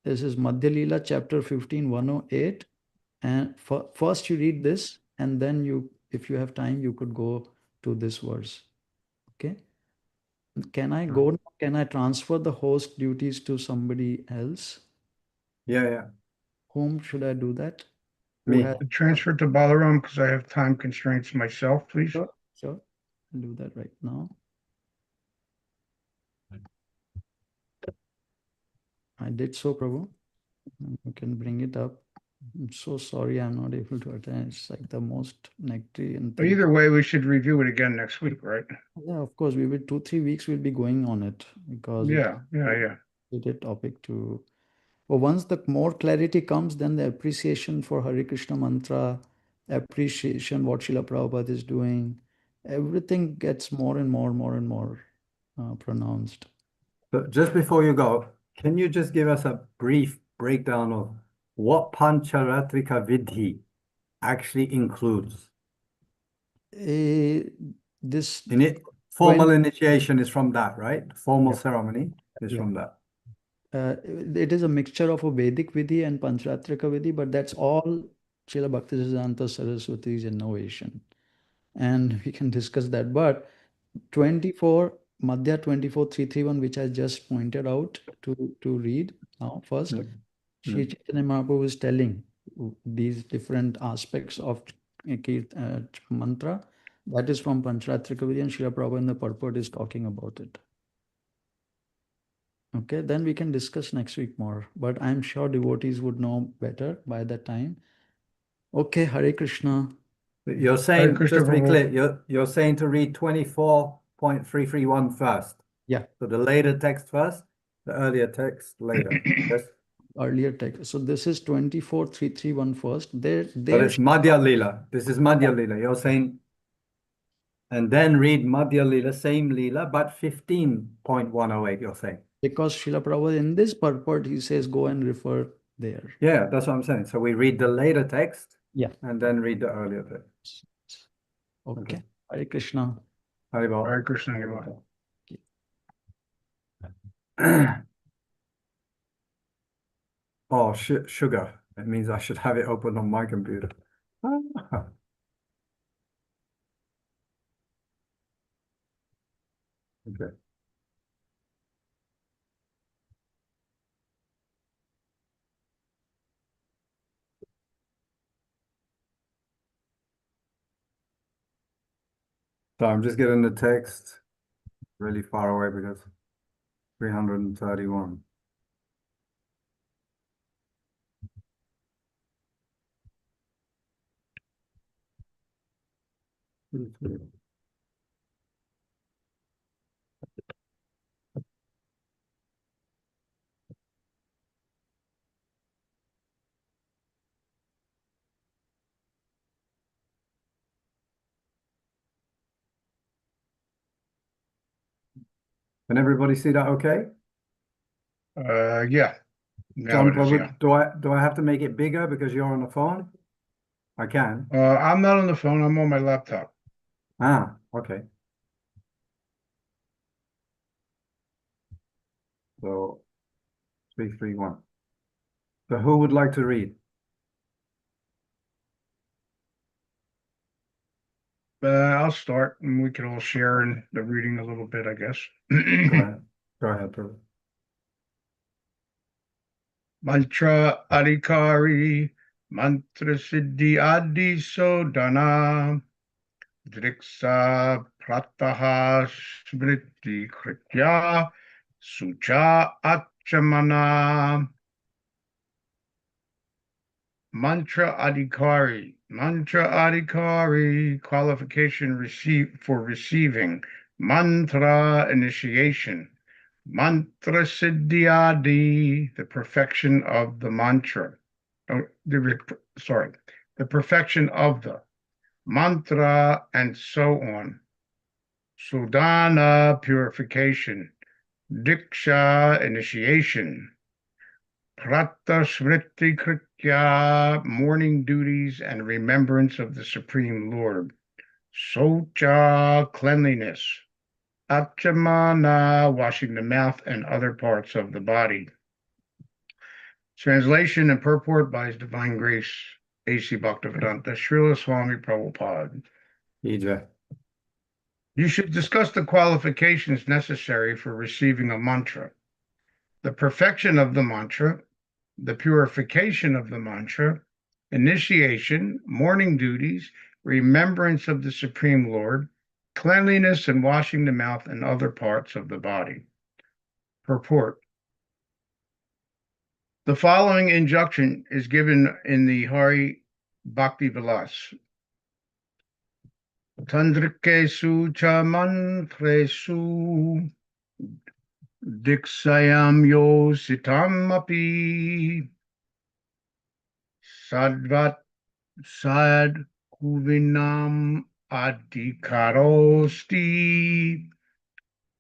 this is Madhya Leela chapter 15:108. And first you read this, and then if you have time, you could go to this verse. Okay. Can I go? Can I transfer the host duties to somebody else? Yeah. Whom should I do that? Who Me. has Transfer to Balaram because I have time constraints myself, please. Sure. I'll do that right now. I did so, Prabhu. You can bring it up. I'm so sorry I'm not able to attend. It's like the most nectarian But thing. either way, we should review it again next week, right? Yeah, of course. We will 2-3 weeks we'll be going on it because Yeah. it's a topic to. But once the more clarity comes, then the appreciation for Hare Krishna mantra, appreciation what Srila Prabhupada is doing, everything gets more and more pronounced. So just before you go, can you just give us a brief breakdown of what Pancharatrika Vidhi actually includes? This In it, formal initiation is from that, right? Formal ceremony is from that. It is a mixture of a Vedic Vidhi and Pancharatrika Vidhi, but that's all Srila Bhaktisiddhanta Saraswati's innovation. And we can discuss that. But 24, Madhya 24:331, which I just pointed out to read now first. Sri Chaitanya Mahaprabhu is telling these different aspects of mantra. That is from Pancharatrika Vidhi, and Srila Prabhupada in the purport is talking about it. Okay, then we can discuss next week more. But I'm sure devotees would know better by that time. Okay, Hare Krishna. You're saying, just to be clear, you're saying to read 24.331 first. Yeah. So the later text first, the earlier text later. Yes. Earlier text. So this is 24:331 first. But it's Madhya Leela. This is Madhya Leela. You're saying, and then read Madhya Leela, same Leela, but 15.108, you're saying. Because Srila Prabhupada in this purport, he says, go and refer there. Yeah, that's what I'm saying. So we read the later text. Yeah. And then read the earlier text. Okay. Hare Krishna. Hare Krishna. Oh, sugar. It means I should have it open on my computer. Okay. So I'm just getting the text really far away because 331. Can everybody see that okay? Yeah. John, do I have to make it bigger because you're on the phone? I can. I'm not on the phone. I'm on my laptop. Ah, okay. So 331. So who would like to read? I'll start and we can all share in the reading a little bit, I guess. Go ahead. Go ahead, Prabhu. Mantra Adhikari, Mantra Siddhi Adi Sodhana, Driksa Prataha Smriti Kritya, Sucha Achamana. Mantra Adhikari. Mantra Adhikari, qualification for receiving. Mantra, initiation. Mantra Siddhyadi, the perfection of the mantra. Oh, the perfection of the mantra, and so on. Sudhana, purification. Diksha, initiation. Prata Smriti Kritya, morning duties and remembrance of the Supreme Lord. Socha, cleanliness. Achamana, washing the mouth and other parts of the body. Translation and purport by His Divine Grace, A.C. Bhaktivedanta Srila Swami Prabhupada. Idra. You should discuss the qualifications necessary for receiving a mantra. The perfection of the mantra, the purification of the mantra, initiation, morning duties, remembrance of the Supreme Lord, cleanliness and washing the mouth and other parts of the body. Purport. The following injunction is given in the Hari Bhakti Vilas. Tandrikesu cha mantresu diksayam yo sitam api sadvat sad kuvinam adhikarosti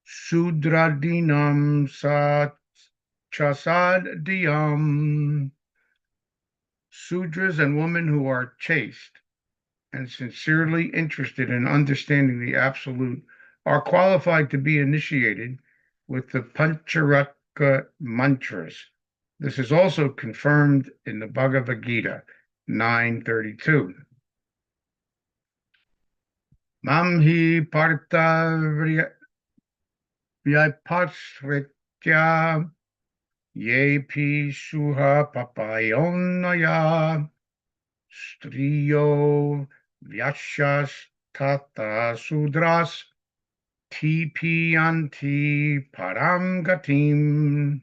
sudradinam sat chasad diyam. Sudras and women who are chaste and sincerely interested in understanding the Absolute are qualified to be initiated with the Pancharaka mantras. This is also confirmed in the Bhagavad Gita 9:32. Mamhi parta vyapasritya yepi suha papayonaya striyo vyashas tata sudras tipiyanti param gatim.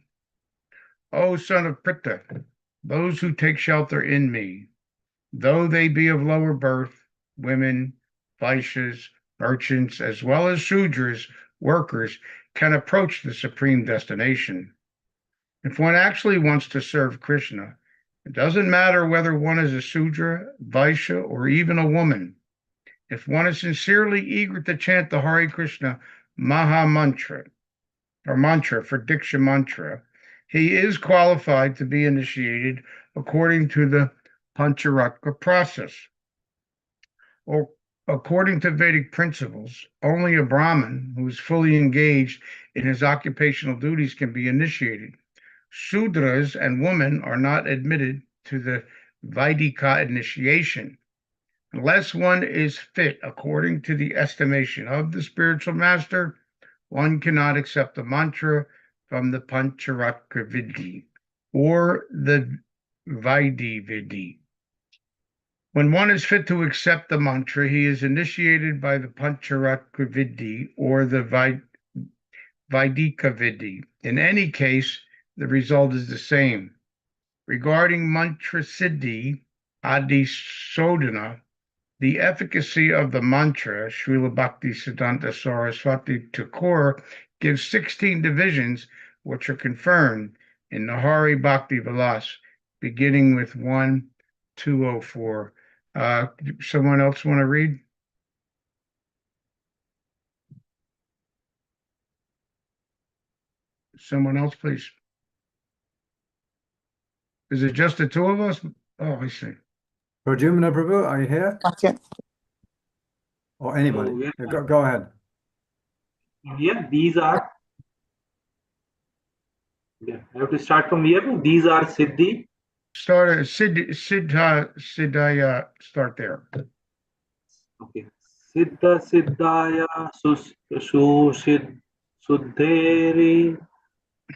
O son of Pritha, those who take shelter in me, though they be of lower birth, women, Vaishyas, merchants, as well as Sudras, workers, can approach the supreme destination. If one actually wants to serve Krishna, it doesn't matter whether one is a Sudra, Vaishya, or even a woman. If one is sincerely eager to chant the Hare Krishna Maha Mantra, or mantra for Diksha Mantra, he is qualified to be initiated according to the Pancharaka process. Or according to Vedic principles, only a Brahmin who is fully engaged in his occupational duties can be initiated. Sudras and women are not admitted to the Vaidika initiation. Unless one is fit according to the estimation of the spiritual master, one cannot accept the mantra from the Pancharaka Vidhi or the Vaidhi Vidhi. When one is fit to accept the mantra, he is initiated by the Pancharaka Vidhi or the Vaidika Vidhi. In any case, the result is the same. Regarding mantra siddhi, adi sodhana, the efficacy of the mantra, Srila Bhakti Siddhanta Saraswati Thakur gives 16 divisions, which are confirmed in the Hari Bhakti Vilas, beginning with 1-204. Someone else want to read? Someone else, please. Is it just the two of us? Oh, I see. Prajumna Prabhu, are you here? Okay. Or anybody? So, Go ahead. yeah, these are Yeah, I have to start from here. These are Siddhi. Start at Siddhaya, start there. Okay. Siddha Siddhaya Suddheri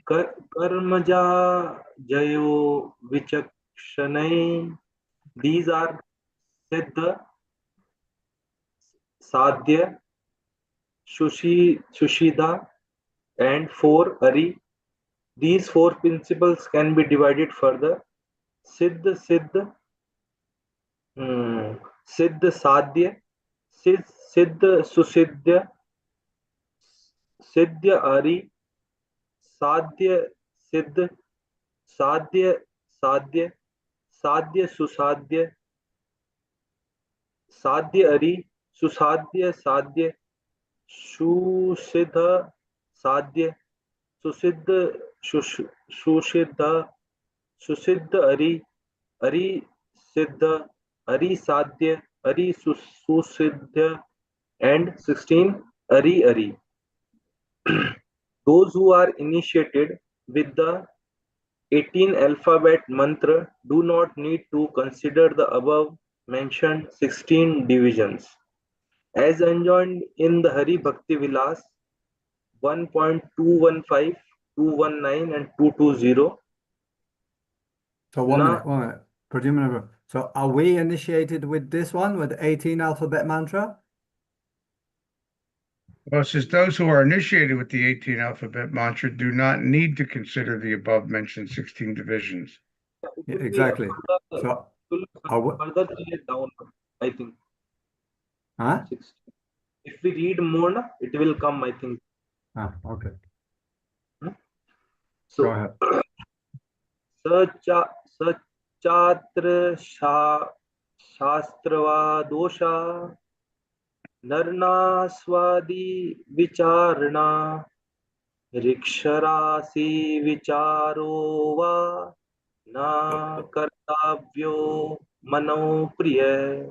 Karmaja Jayo Vichakshanai. These are Siddha, Sadhya, Shushida, and 4 Ari. These 4 principles can be divided further. Siddha Siddha, Siddha Sadhya, Siddha Susiddha, Siddha Ari, Sadhya Siddha, Sadhya Sadhya, Sadhya Susadhya, Sadhya Ari, Susadhya Sadhya, Shusiddha Sadhya, Susiddha Susiddha, Susiddha Ari, Ari Siddha, Ari Sadhya, Ari Susiddha, and 16 Ari Ari. Those who are initiated with the 18 alphabet mantra do not need to consider the above mentioned 16 divisions. As enjoined in the Hari Bhakti Vilas 1.215, 219, and 220. So one minute. Pradyumna, so are we initiated with this one, with 18 alphabet mantra? Well, it says those who are initiated with the 18 alphabet mantra do not need to consider the above mentioned 16 divisions. Yeah, exactly. So Further down, I think. huh? If we read more, it will come, I think. Okay. So, Go ahead. Sachatra Shastrava Dosha Narnaswadi Vicharna Riksharasi Vicharo Va Na Kartavyo Mano Priya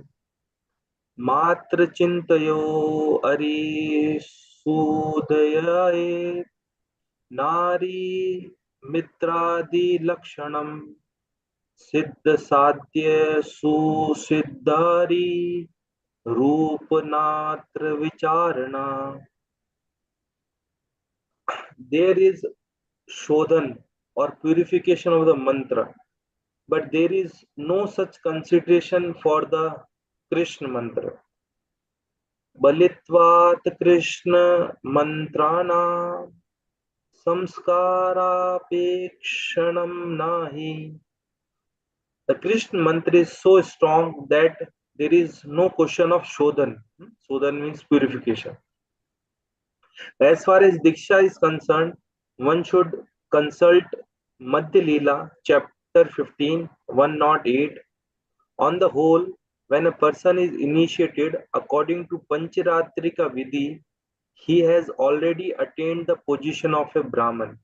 Matra Chintayo Ari Sudayaye Nari Mitradi Lakshanam Siddha Sadhya Susiddhari Rupanatra Vicharana. There is Shodhan or purification of the mantra, but there is no such consideration for the Krishna mantra. Balitvat Krishna mantrana samskarapekshanam nahi. The Krishna mantra is so strong that there is no question of Shodhan. Shodhan means purification. As far as Diksha is concerned, one should consult Madhya Leela, chapter 15, 108. On the whole, when a person is initiated according to Pancharatrika Vidhi, he has already attained the position of a Brahman.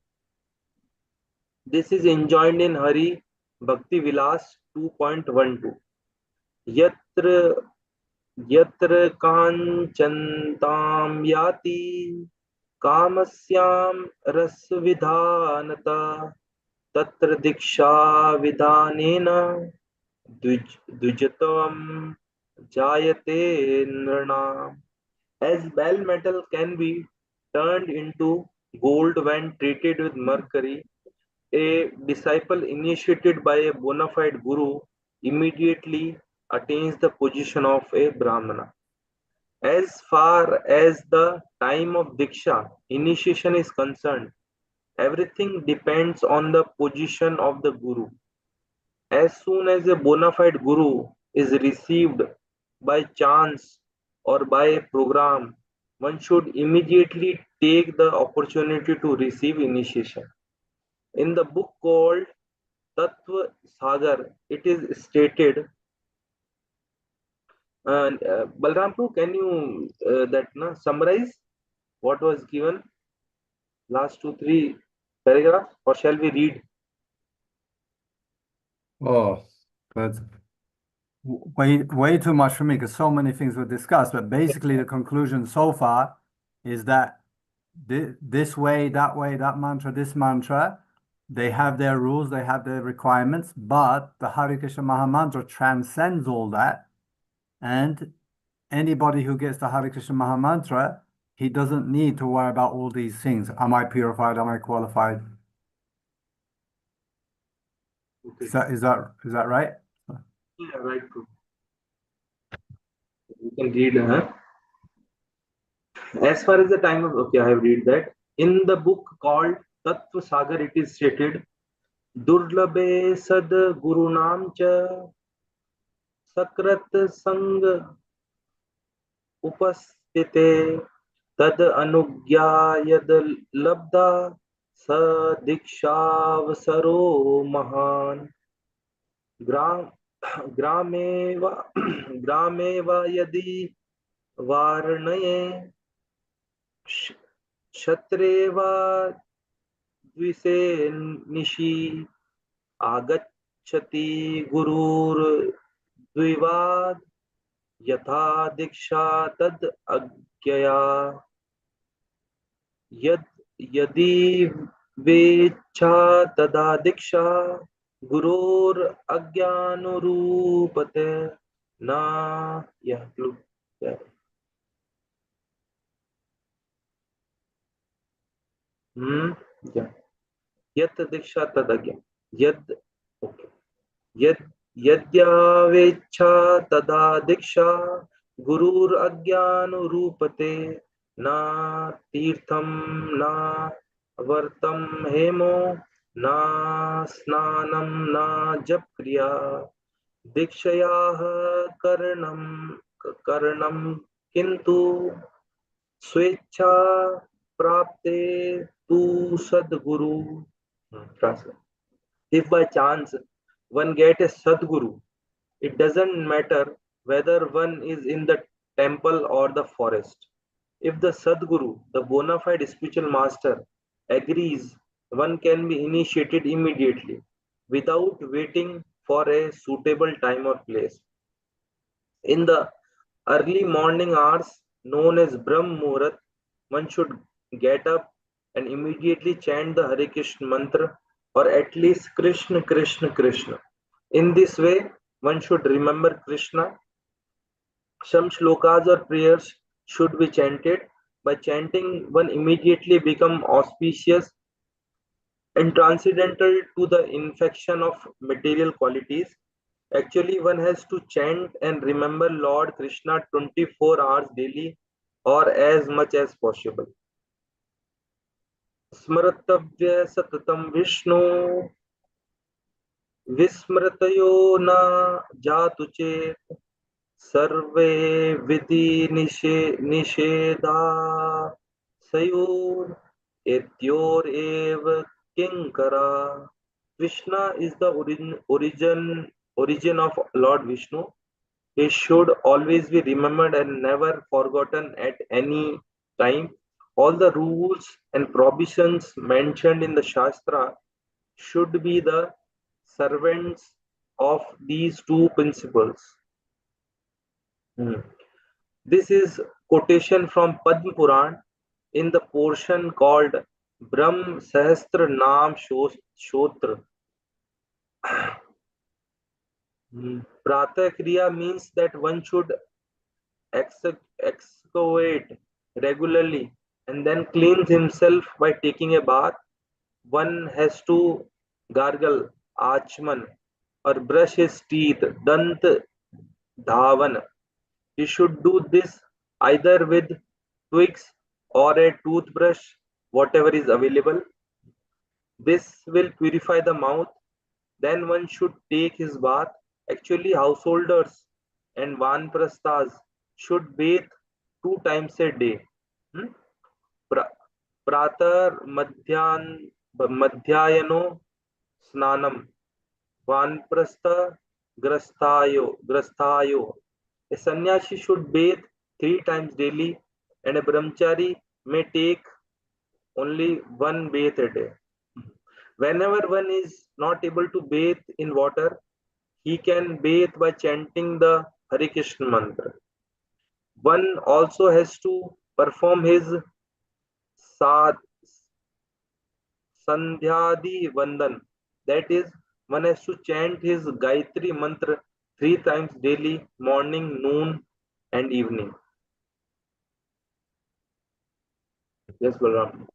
This is enjoined in Hari Bhakti Vilas 2.12. Yatra Yatra kanchantam yati kamasyam rasvidhanata tatra diksha vidhanena dvijatavam jayate nrana. As bell metal can be turned into gold when treated with mercury, a disciple initiated by a bona fide guru immediately attains the position of a Brahmana. As far as the time of Diksha, initiation is concerned, everything depends on the position of the Guru. As soon as a bona fide Guru is received by chance or by a program, one should immediately take the opportunity to receive initiation. In the book called Tattva Sagar, it is stated. Balram Prabhu, can you summarize what was given last 2-3 paragraphs, or shall we read? Oh, but way too much for me because so many things were discussed. But basically, the conclusion so far is that this way, that mantra, this mantra, They have their rules, they have their requirements, but the Hare Krishna Maha Mantra transcends all that. And anybody who gets the Hare Krishna Maha Mantra, he doesn't need to worry about all these things. Am I purified? Am I qualified? Okay. Is that right? Yeah, right. True. You can read. As far as the time of, okay, I have read that. In the book called Tattva Sagar, it is stated, Durlabhe Sad Gurunam Cha Sakrat Sang Upastite Tad Anugya Yad Labda Sa Dikshavasaro Mahan Gram Grameva Grameva Yadi Varnaye Kshatrewa द्विषे निशि आगच्छति गुरुर्द्विवाद यथा दीक्षा तद अज्ञया यद यदि वेच्छा तदा दीक्षा गुरोर अज्ञानुरूपते ना यह यत् दीक्षा तदज्ञा यद ओके यद यद्यावेच्छा तदा दीक्षा गुरुर अज्ञानुरूपते न तीर्थम न वर्तम हेमो न स्नानं न जप क्रिया दीक्षयाः करणं किंतु स्वेच्छा प्राप्ते तु सद्गुरु. If by chance one get a Sadguru, it doesn't matter whether one is in the temple or the forest. If the Sadguru, the bona fide spiritual master, agrees, one can be initiated immediately without waiting for a suitable time or place. In the early morning hours, known as Brahm Muhurat, one should get up and immediately chant the Hare Krishna mantra, or at least Krishna Krishna Krishna. In this way, one should remember Krishna. Some shlokas or prayers should be chanted. By chanting, one immediately become auspicious and transcendental to the infection of material qualities. Actually, one has to chant and remember Lord Krishna 24 hours daily or as much as possible. स्मर्तव्य सततं विष्णु विस्मृतयो न जातु चेत् सर्वे विधि निषेधा सयोर एत्योर एव किंकरा. Krishna is the origin of Lord Vishnu. He should always be remembered and never forgotten at any time. All the rules and prohibitions mentioned in the Shastra should be the servants of these two principles. This is quotation from Padma Puran in the portion called Brahm Sahastra Naam Shotra. Pratah Kriya means that one should excavate regularly and then cleanse himself by taking a bath. One has to gargle, achman, or brush his teeth, dant dhavan. He should do this either with twigs or a toothbrush, whatever is available. This will purify the mouth. Then one should take his bath. Actually, householders and vanprasthas should bathe 2 times a day. Pratar madhyayano snanam vanprastha grasthayo. A sannyasi should bathe 3 times daily, and a brahmachari may take only 1 bath a day. Whenever one is not able to bathe in water, he can bathe by chanting the Hare Krishna mantra. One also has to perform his Sandhyadi Vandan. That is, one has to chant his Gayatri mantra 3 times daily, morning, noon, and evening. Yes, Balram.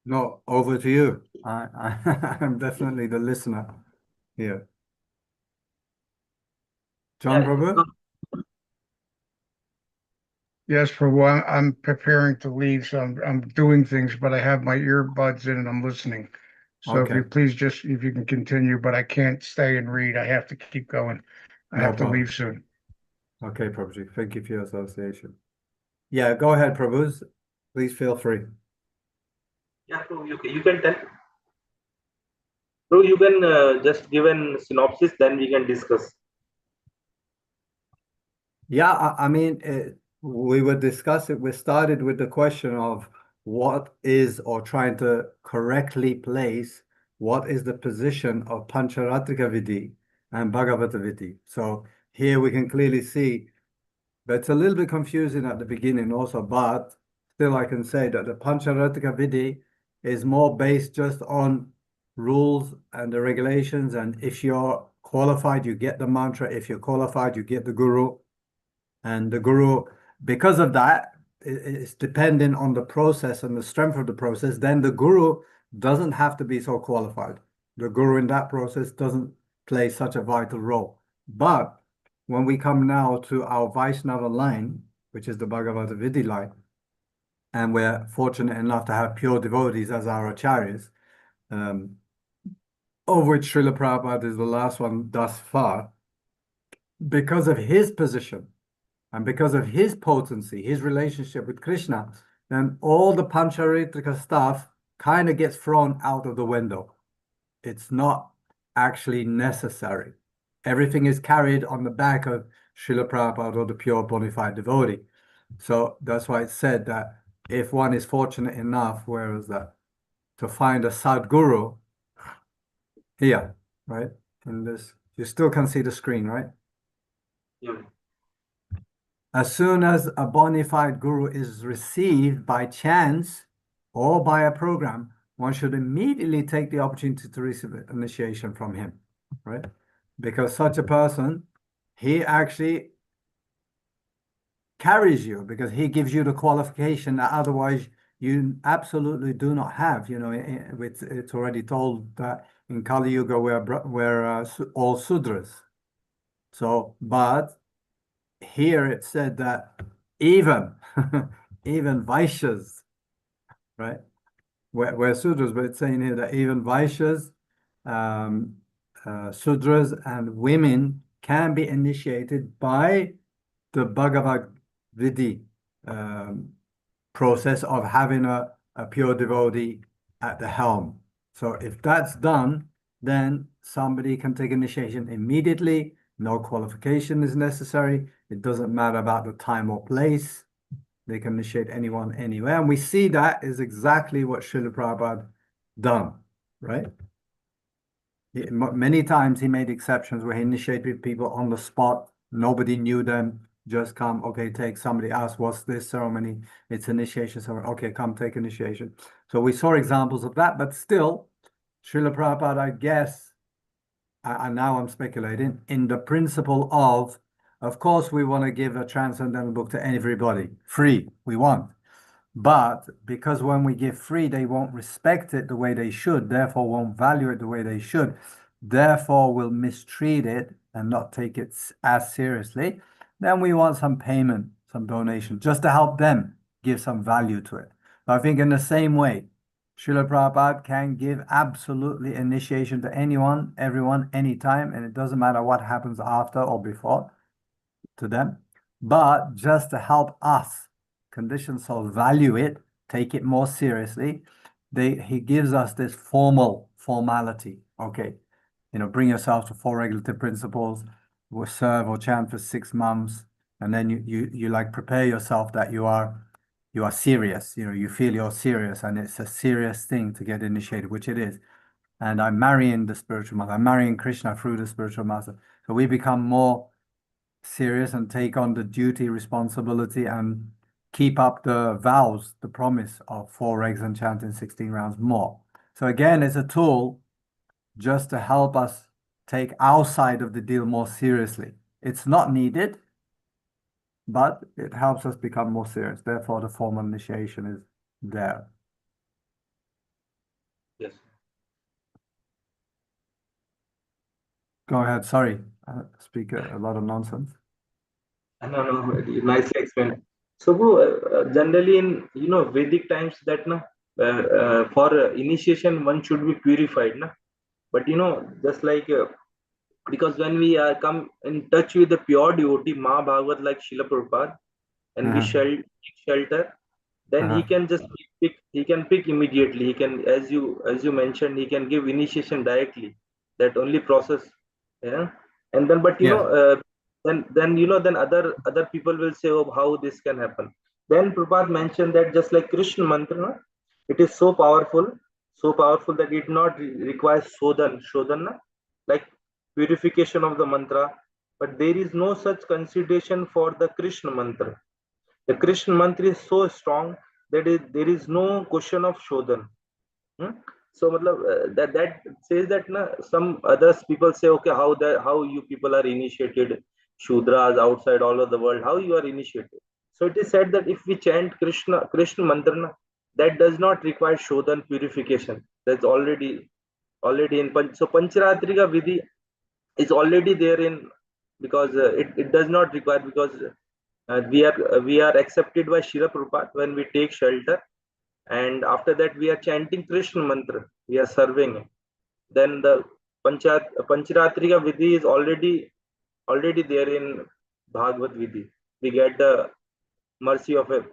No, over to you. I'm definitely the listener here. John Yeah, Prabhu? Yes, Prabhu, I'm preparing to leave, so I'm doing things, but I have my earbuds in and I'm listening. So if you Okay, please just, if you can continue, but I can't stay and read. I have to keep going. I no have to problem. leave soon. Okay, Prabhuji, thank you for your association. Yeah, go ahead, Prabhus. Please feel free. yeah, so you can tell. So you can just give an synopsis, then we can discuss. Yeah, I mean, we were discussing, we started with the question of what is, or trying to correctly place, what is the position of Pancharatrika Vidhi and Bhagavata Vidhi. So here we can clearly see, but it's a little bit confusing at the beginning also, but still I can say that the Pancharatrika Vidhi is more based just on rules and the regulations, and if you're qualified, you get the mantra. If you're qualified, you get the guru. And the guru, because of that, it's dependent on the process and the strength of the process. Then the guru doesn't have to be so qualified. The guru in that process doesn't play such a vital role. But when we come now to our Vaishnava line, which is the Bhagavata Vidhi line, and we're fortunate enough to have pure devotees as our acharyas, of which Srila Prabhupada is the last one thus far, because of his position, and because of his potency, his relationship with Krishna, then all the Pancharitrika stuff kind of gets thrown out of the window. It's not actually necessary. Everything is carried on the back of Srila Prabhupada or the pure bona fide devotee. So that's why it's said that if one is fortunate enough, where is that, to find a Sadguru here, right? In this, you still can see the screen, right? Yeah. As soon as a bona fide guru is received by chance or by a program, one should immediately take the opportunity to receive initiation from him, right? Because such a person, he actually carries you, because he gives you the qualification that otherwise you absolutely do not have. You know, it's already told that in Kali Yuga we're all Sudras. So, but here it said that even even Vaishyas, right? We're Sudras, but it's saying here that even Vaishyas, Sudras, and women can be initiated by the Bhagavad Vidhi process of having a pure devotee at the helm. So if that's done, then somebody can take initiation immediately. No qualification is necessary. It doesn't matter about the time or place. They can initiate anyone anywhere. And we see that is exactly what Srila Prabhupada done, right? Many times he made exceptions where he initiated people on the spot. Nobody knew them. Just come, okay, take somebody else. What's this ceremony? It's initiation ceremony. Okay, come take initiation. So we saw examples of that, but still, Srila Prabhupada, I guess, and now I'm speculating, in the principle of course, we want to give a transcendental book to everybody, free, we want. But because when we give free, they won't respect it the way they should, therefore won't value it the way they should, therefore will mistreat it and not take it as seriously, then we want some payment, some donation, just to help them give some value to it. I think in the same way, Srila Prabhupada can give absolutely initiation to anyone, everyone, anytime, and it doesn't matter what happens after or before to them, but just to help us conditioned souls value it, take it more seriously. He gives us this formality. Okay, bring yourself to 4 regulative principles, will serve or chant for 6 months, and then you like prepare yourself that you are serious. You feel you're serious, and it's a serious thing to get initiated, which it is. And I'm marrying the spiritual master. I'm marrying Krishna through the spiritual master. So we become more serious and take on the duty, responsibility, and keep up the vows, the promise of 4 regs and chanting 16 rounds more. So again, it's a tool just to help us take our side of the deal more seriously. It's not needed, but it helps us become more serious. Therefore, the formal initiation is there. Yes. Go ahead. Sorry, I speak a lot of nonsense. No, nicely explained. So, generally in Vedic times that for initiation one should be purified, na. But just like because when we come in touch with the pure devotee, Maha Bhagavat like Srila Prabhupada, and we shelter, then he can just he can pick immediately. He can, as you mentioned, he can give initiation directly. That only process, yeah. And then, but then other people will say, oh, how this can happen. Then Prabhupada mentioned that just like Krishna mantra, na, it is so powerful that it not requires shodhana, like purification of the mantra. But there is no such consideration for the Krishna mantra. The Krishna mantra is so strong that there is no question of shodhan. So that says that some others people say, okay, how you people are initiated, Shudras outside all of the world, how you are initiated. So it is said that if we chant Krishna mantra, that does not require shodhan purification. That's already in so Pancharatrika Vidhi is already there in, because it does not require, because we are accepted by Shira Prabhupada when we take shelter, and after that we are chanting Krishna mantra, we are serving it. Then the Pancharatrika Vidhi is already there in Bhagavad Vidhi. We get the mercy of a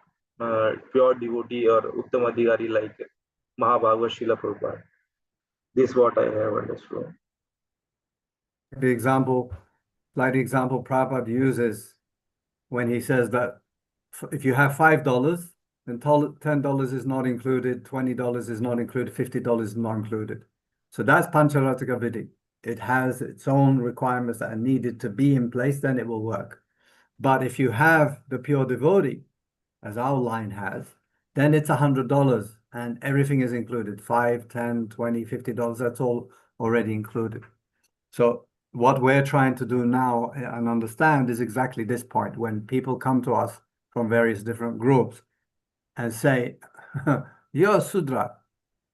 pure devotee or Uttamadhikari like Mahabhagavad Srila Prabhupada. This is what I have understood. The example Prabhupada uses when he says that if you have $5, then $10 is not included, $20 is not included, $50 is not included. So that's Pancharatrika Vidhi. It has its own requirements that are needed to be in place, then it will work. But if you have the pure devotee, as our line has, then it's $100 and everything is included. $5, $10, $20, $50, that's all already included. So what we're trying to do now and understand is exactly this point. When people come to us from various different groups and say, you're a Sudra,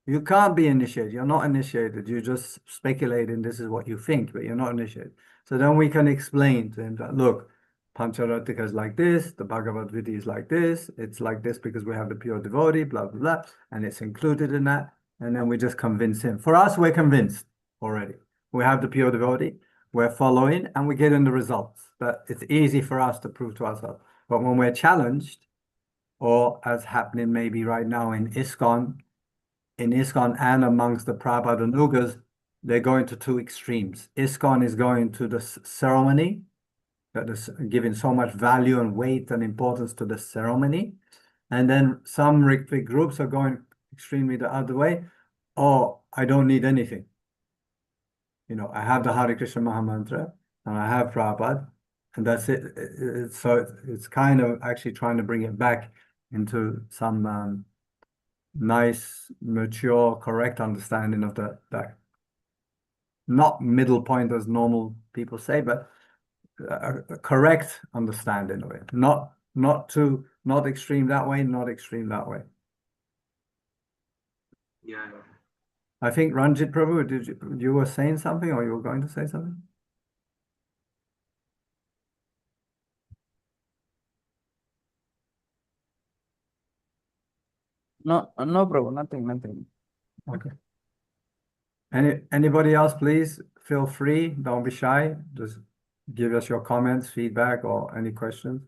you can't be initiated, you're not initiated, you just speculate and this is what you think, but you're not initiated. So then we can explain to him that, look, Pancharatrika is like this, the Bhagavad Gita is like this, it's like this because we have the pure devotee, blah, blah, blah, and it's included in that. And then we just convince him. For us, we're convinced already. We have the pure devotee, we're following, and we're getting the results. But it's easy for us to prove to ourselves. But when we're challenged, or as happening maybe right now in ISKCON and amongst the Prabhupada Nugas, they're going to two extremes. ISKCON is going to the ceremony, that is giving so much value and weight and importance to the ceremony. And then some Ritvic groups are going extremely the other way. Oh, I don't need anything. I have the Hare Krishna Maha Mantra and I have Prabhupada, and that's it. So it's kind of actually trying to bring it back into some nice, mature, correct understanding of that not middle point as normal people say, but a correct understanding of it. Not extreme that way, not extreme that way. Yeah. I think Ranjit Prabhu, you were saying something, or you were going to say something? No, Prabhu, nothing. Okay. Anybody else, please feel free. Don't be shy. Just give us your comments, feedback, or any questions.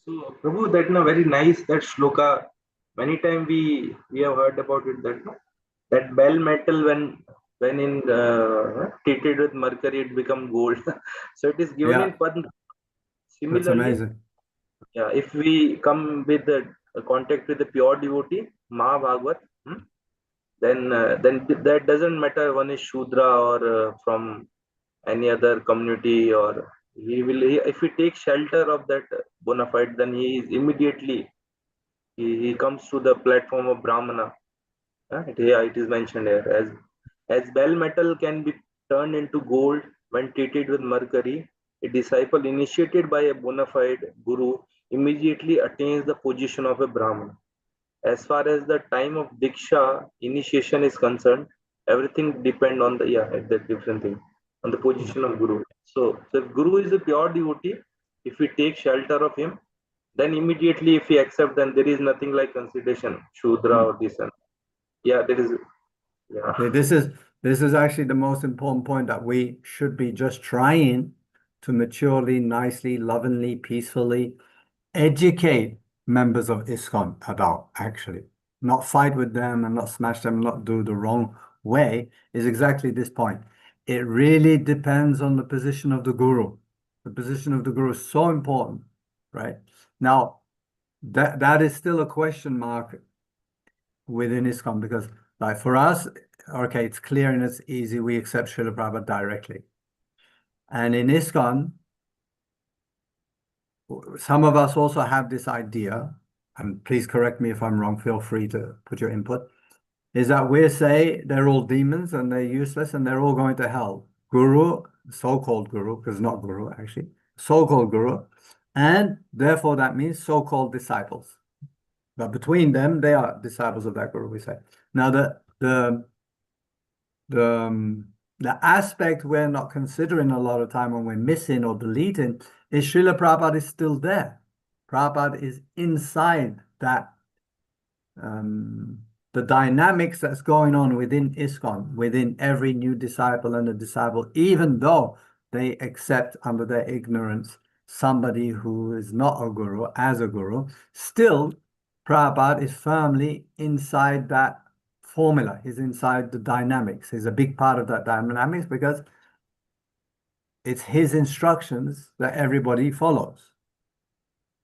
So Prabhu, that very nice, that shloka. Many times we have heard about it, that bell metal when in treated with mercury it become gold. So it is given in Padma. That's Similarly, amazing. yeah, if we come with the contact with the pure devotee, Maha Bhagavat, then that doesn't matter one is Shudra or from any other community, or if he takes shelter of that bona fide, then he is immediately he comes to the platform of Brahmana. It is mentioned here as bell metal can be turned into gold when treated with mercury. A disciple initiated by a bona fide guru immediately attains the position of a Brahmana. As far as the time of Diksha initiation is concerned, everything depend on the different thing on the position of Guru. So if Guru is a pure devotee, if we take shelter of him, then immediately if we accept, then there is nothing like consideration, Shudra or this and there is Okay, this is actually the most important point, that we should be just trying to maturely, nicely, lovingly, peacefully educate members of ISKCON about, actually. Not fight with them and not smash them, not do the wrong way, is exactly this point. It really depends on the position of the guru. The position of the guru is so important, right? Now, that is still a question mark within ISKCON, because like for us, okay, it's clear and it's easy. We accept Srila Prabhupada directly. And in ISKCON, some of us also have this idea, and please correct me if I'm wrong, feel free to put your input, is that we say they're all demons and they're useless and they're all going to hell. Guru, so-called guru, because not guru actually, so-called guru, and therefore that means so-called disciples. But between them, they are disciples of that guru, we say. Now, the aspect we're not considering a lot of time when we're missing or deleting is Srila Prabhupada is still there. Prabhupada is inside that, the dynamics that's going on within ISKCON, within every new disciple and a disciple, even though they accept under their ignorance somebody who is not a guru as a guru, still Prabhupada is firmly inside that formula. He's inside the dynamics. He's a big part of that dynamics because it's his instructions that everybody follows,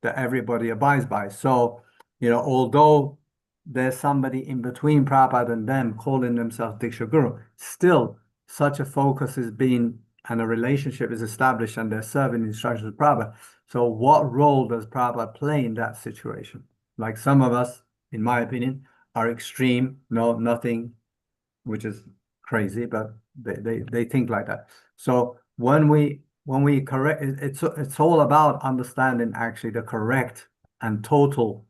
that everybody abides by. So, although there's somebody in between Prabhupada and them calling themselves Diksha Guru, still such a focus is being and a relationship is established and they're serving the instructions of Prabhupada. So what role does Prabhupada play in that situation? Like some of us, in my opinion, are extreme, no, nothing, which is crazy, but they think like that. So when we correct, it's all about understanding actually the correct and total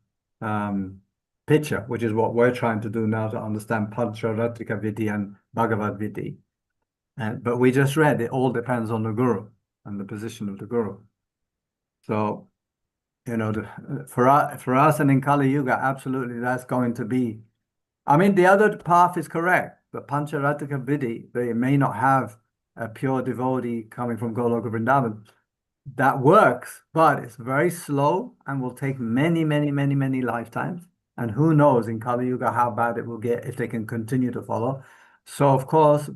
picture, which is what we're trying to do now to understand Pancharatrika Vidhi and Bhagavad Vidhi. But we just read it all depends on the guru and the position of the guru. So, for us and in Kali Yuga, absolutely that's going to be. I mean, the other path is correct. The Pancharatrika Vidhi, they may not have a pure devotee coming from Goloka Vrindavan. That works, but it's very slow and will take many, many, many, many lifetimes. And who knows in Kali Yuga how bad it will get if they can continue to follow. So, of course,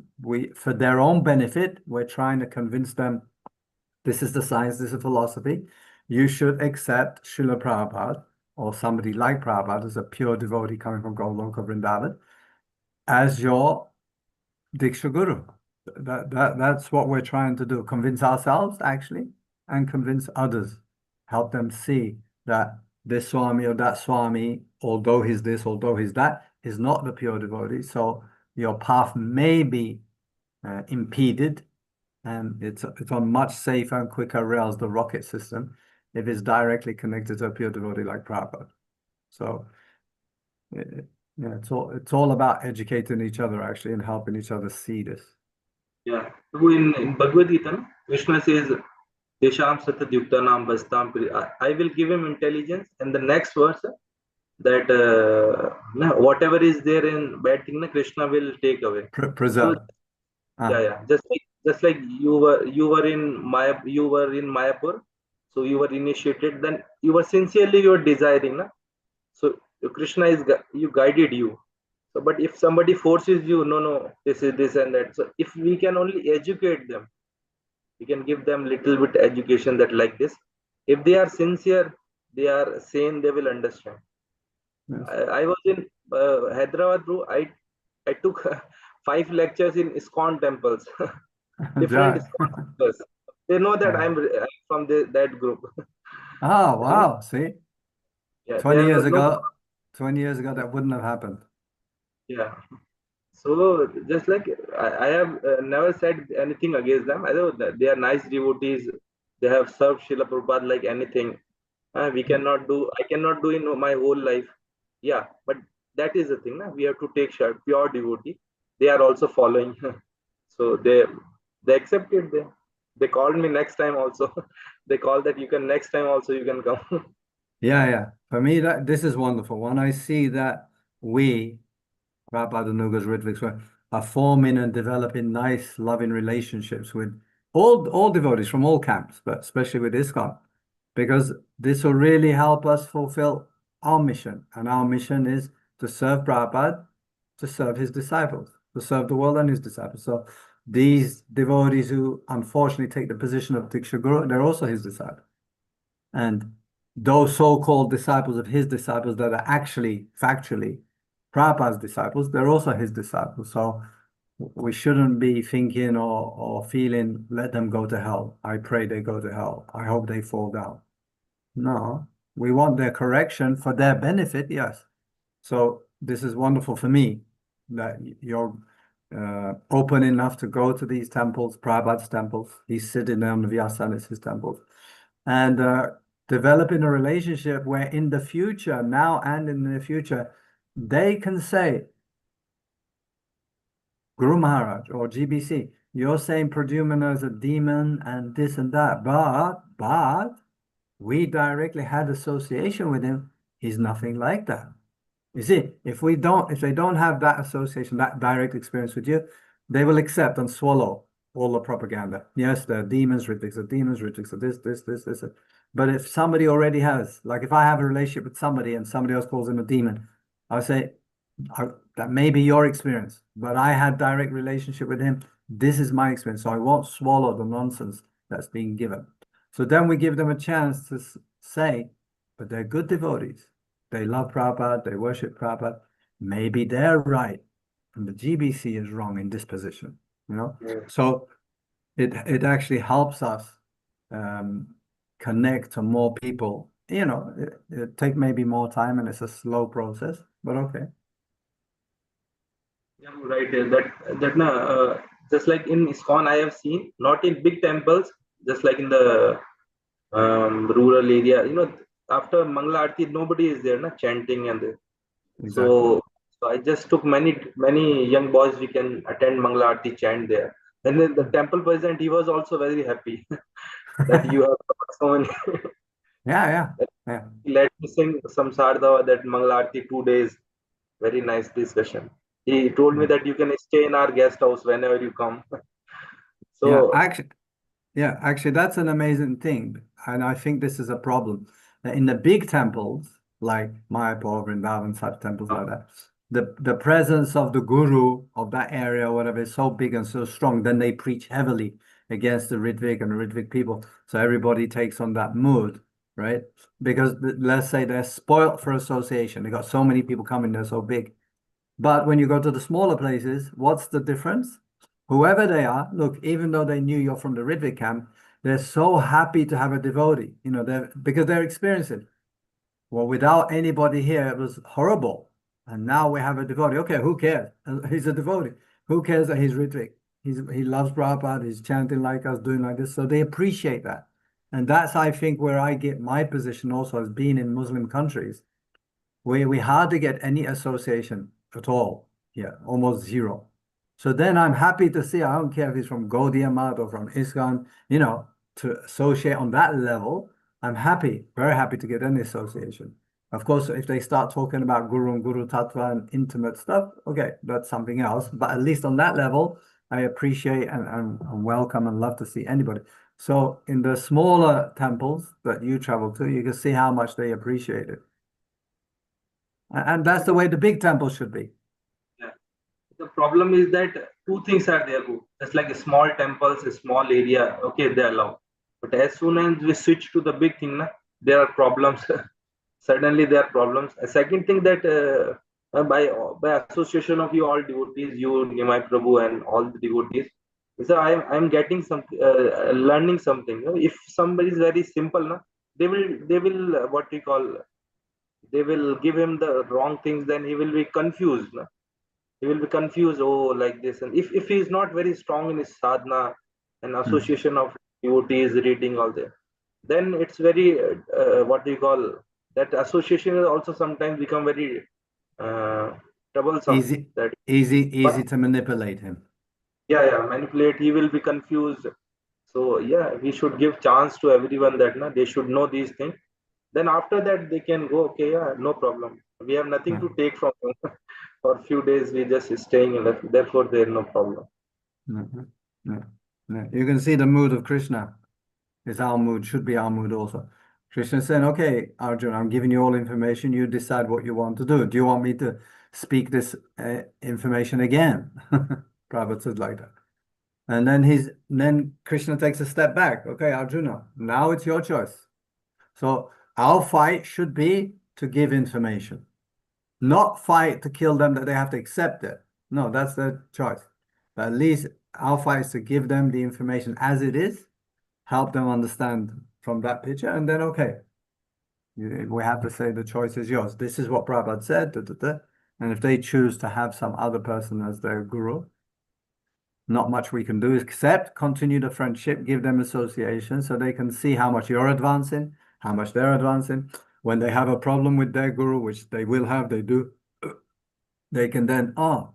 for their own benefit, we're trying to convince them this is the science, this is philosophy. You should accept Srila Prabhupada or somebody like Prabhupada as a pure devotee coming from Goloka Vrindavan as your Diksha Guru. That's what we're trying to do. Convince ourselves, actually, and convince others. Help them see that this Swami or that Swami, although he's this, although he's that, is not the pure devotee. So your path may be impeded, and it's on much safer and quicker rails, the rocket system, if it's directly connected to a pure devotee like Prabhupada. So it's all about educating each other actually and helping each other see this. Yeah. So in Bhagavad Gita, Krishna says, Desham Satyuktanam Bastam. I will give him intelligence, and the next verse that whatever is there in bad thing, Krishna will take away. Preserve. So, just like you were in Mayapur, so you were initiated, then you were sincerely desiring, na? So Krishna guided you. So, but if somebody forces you, no, this is this and that. So if we can only educate them, we can give them little bit education that like this. If they are sincere, they are sane, they will understand. Yes. I was in Hyderabad, bro. I took 5 lectures in ISKCON temples, different Right. ISKCON temples. They know that Yeah. I'm from that group. Oh, wow. See, Yeah, 20 years no, ago, 20 years ago, that wouldn't have happened. yeah. So just like I have never said anything against them. I know that they are nice devotees. They have served Srila Prabhupada like anything. We cannot do. I cannot do in my whole life. Yeah, but that is the thing. Na? We have to take pure devotee. They are also following. So they accepted. They called me next time also. They called that you can next time also you can come. Yeah, yeah. For me, this is wonderful. When I see that we, Prabhupada Nugas Ritviks, are forming and developing nice, loving relationships with all devotees from all camps, but especially with ISKCON, because this will really help us fulfill our mission. And our mission is to serve Prabhupada, to serve his disciples, to serve the world and his disciples. So these devotees who unfortunately take the position of Diksha Guru, they're also his disciples. And those so-called disciples of his disciples that are actually factually Prabhupada's disciples, they're also his disciples. So we shouldn't be thinking or feeling, let them go to hell. I pray they go to hell. I hope they fall down. No, we want their correction for their benefit, yes. So this is wonderful for me that you're open enough to go to these temples, Prabhupada's temples. He's sitting there on the Vyasana, it's his temples. And developing a relationship where in the future, now and in the future, they can say, Guru Maharaj or GBC, you're saying Pradyumna is a demon and this and that, but we directly had association with him. He's nothing like that. You see, if they don't have that association, that direct experience with you, they will accept and swallow all the propaganda. Yes, the demons, Ritviks, the demons, Ritviks, this. But if somebody already has, like if I have a relationship with somebody and somebody else calls him a demon, I'll say, that may be your experience, but I had direct relationship with him. This is my experience, so I won't swallow the nonsense that's being given. So then we give them a chance to say, but they're good devotees. They love Prabhupada, they worship Prabhupada. Maybe they're right, and the GBC is wrong in this position. So it actually helps us connect to more people. It take maybe more time, and it's a slow process, but okay. Yeah, right. Just like in ISKCON, I have seen not in big temples, just like in the rural area. After Mangala Aarti, nobody is there, na chanting and Exactly. so I just took many young boys. We can attend Mangala Aarti chant there. And then the temple president, he was also very happy that you have so many. Yeah. Let me sing some Sardava that Mangala Aarti 2 days. Very nice discussion. He told me that you can stay in our guest house whenever you come. So Actually, that's an amazing thing. And I think this is a problem. In the big temples, like Mayapur, Vrindavan, such temples like that, the presence of the guru of that area or whatever is so big and so strong, then they preach heavily against the Ritvik and the Ritvik people. So everybody takes on that mood, right? Because let's say they're spoilt for association. They got so many people coming, they're so big. But when you go to the smaller places, what's the difference? Whoever they are, look, even though they knew you're from the Ritwik camp, they're so happy to have a devotee, because they're experiencing. Well, without anybody here, it was horrible. And now we have a devotee. Okay, who cares? He's a devotee. Who cares that he's Ritwik? He loves Prabhupada, he's chanting like us, doing like this. So they appreciate that. And that's, I think, where I get my position also as being in Muslim countries. We hardly get any association at all here, almost zero. So then I'm happy to see, I don't care if he's from Gaudiya Math or from ISKCON, to associate on that level, I'm happy, very happy to get any association. Of course, if they start talking about Guru and Guru Tattva and intimate stuff, okay, that's something else. But at least on that level, I appreciate and welcome and love to see anybody. So in the smaller temples that you travel to, you can see how much they appreciate it. And that's the way the big temple should be. yeah. The problem is that two things are there. It's like small temples, a small area. Okay, they allow. But as soon as we switch to the big thing, there are problems. Suddenly there are problems. A second thing that by association of you all devotees, you, Nimai Prabhu, and all the devotees. So I'm getting some learning something. If somebody is very simple, na, they will what we call, they will give him the wrong things, then he will be confused. Na? He will be confused. Oh, like this, and if he is not very strong in his sadhana and association of devotees, reading all that, then it's very what we call, that association will also sometimes become very uh, troublesome. Easy, That easy to manipulate him. yeah, manipulate. He will be confused. So yeah, we should give chance to everyone that na, they should know these things. Then after that they can go. Okay, yeah, no problem. We have nothing to take from them. For a few days we just staying in that. Therefore, there no problem. You can see the mood of Krishna. It's our mood, should be our mood also. Krishna saying, okay, Arjun, I'm giving you all information. You decide what you want to do. Do you want me to speak this information again? Prabhupada said like that. And then Krishna takes a step back. Okay, Arjuna, now it's your choice. So our fight should be to give information, not fight to kill them that they have to accept it. No, that's their choice. But at least our fight is to give them the information as it is, help them understand from that picture, and then okay, we have to say the choice is yours. This is what Prabhupada said, and if they choose to have some other person as their guru, not much we can do except continue the friendship, give them association so they can see how much you're advancing, how much they're advancing. When they have a problem with their guru, which they will have, they do, they can then, oh,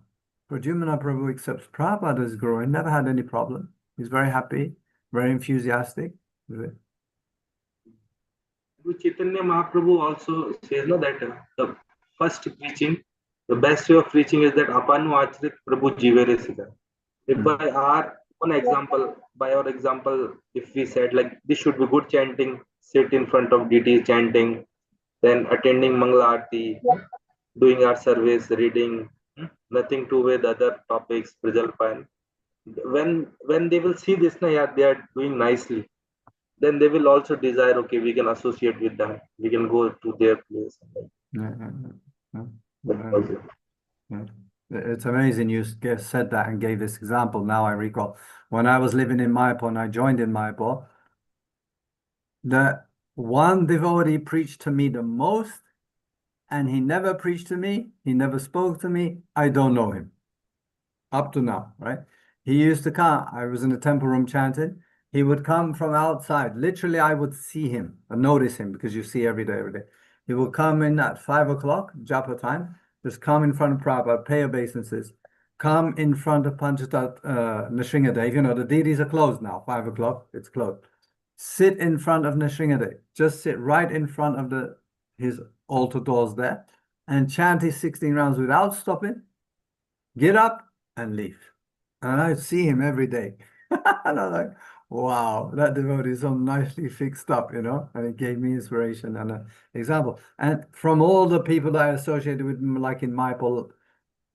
Pradyumna Prabhu accepts Prabhupada as guru and never had any problem. He's very happy, very enthusiastic. Chaitanya Mahaprabhu also says no, that the first preaching, the best way of preaching is that apanu achrit Prabhu jivere sida. If by our example, if we said like this should be good chanting, sit in front of deities chanting, then attending Mangala Aarti, doing our service, reading, nothing to with other topics, Prajalpan. When they will see this, na, yeah, they are doing nicely, then they will also desire, okay, we can associate with them, we can go to their place. It's amazing you said that and gave this example. Now I recall when I was living in Mayapur and I joined in Mayapur, the one devotee preached to me the most, and he never preached to me, he never spoke to me. I don't know him up to now, right? He used to come, I was in the temple room chanting. He would come from outside. Literally, I would see him and notice him because you see every day. He would come in at 5 o'clock, japa time, just come in front of Prabhupada, pay obeisances, come in front of Panchatat Nrsingadev. You know, the deities are closed now, 5 o'clock, it's closed. Sit in front of Nrsingadev. Just sit right in front of his altar doors there and chant his 16 rounds without stopping. Get up and leave. And I see him every day. And I'm like, wow, that devotee is so nicely fixed up, you know, and it gave me inspiration and an example. And from all the people that I associated with, like in Mayapur,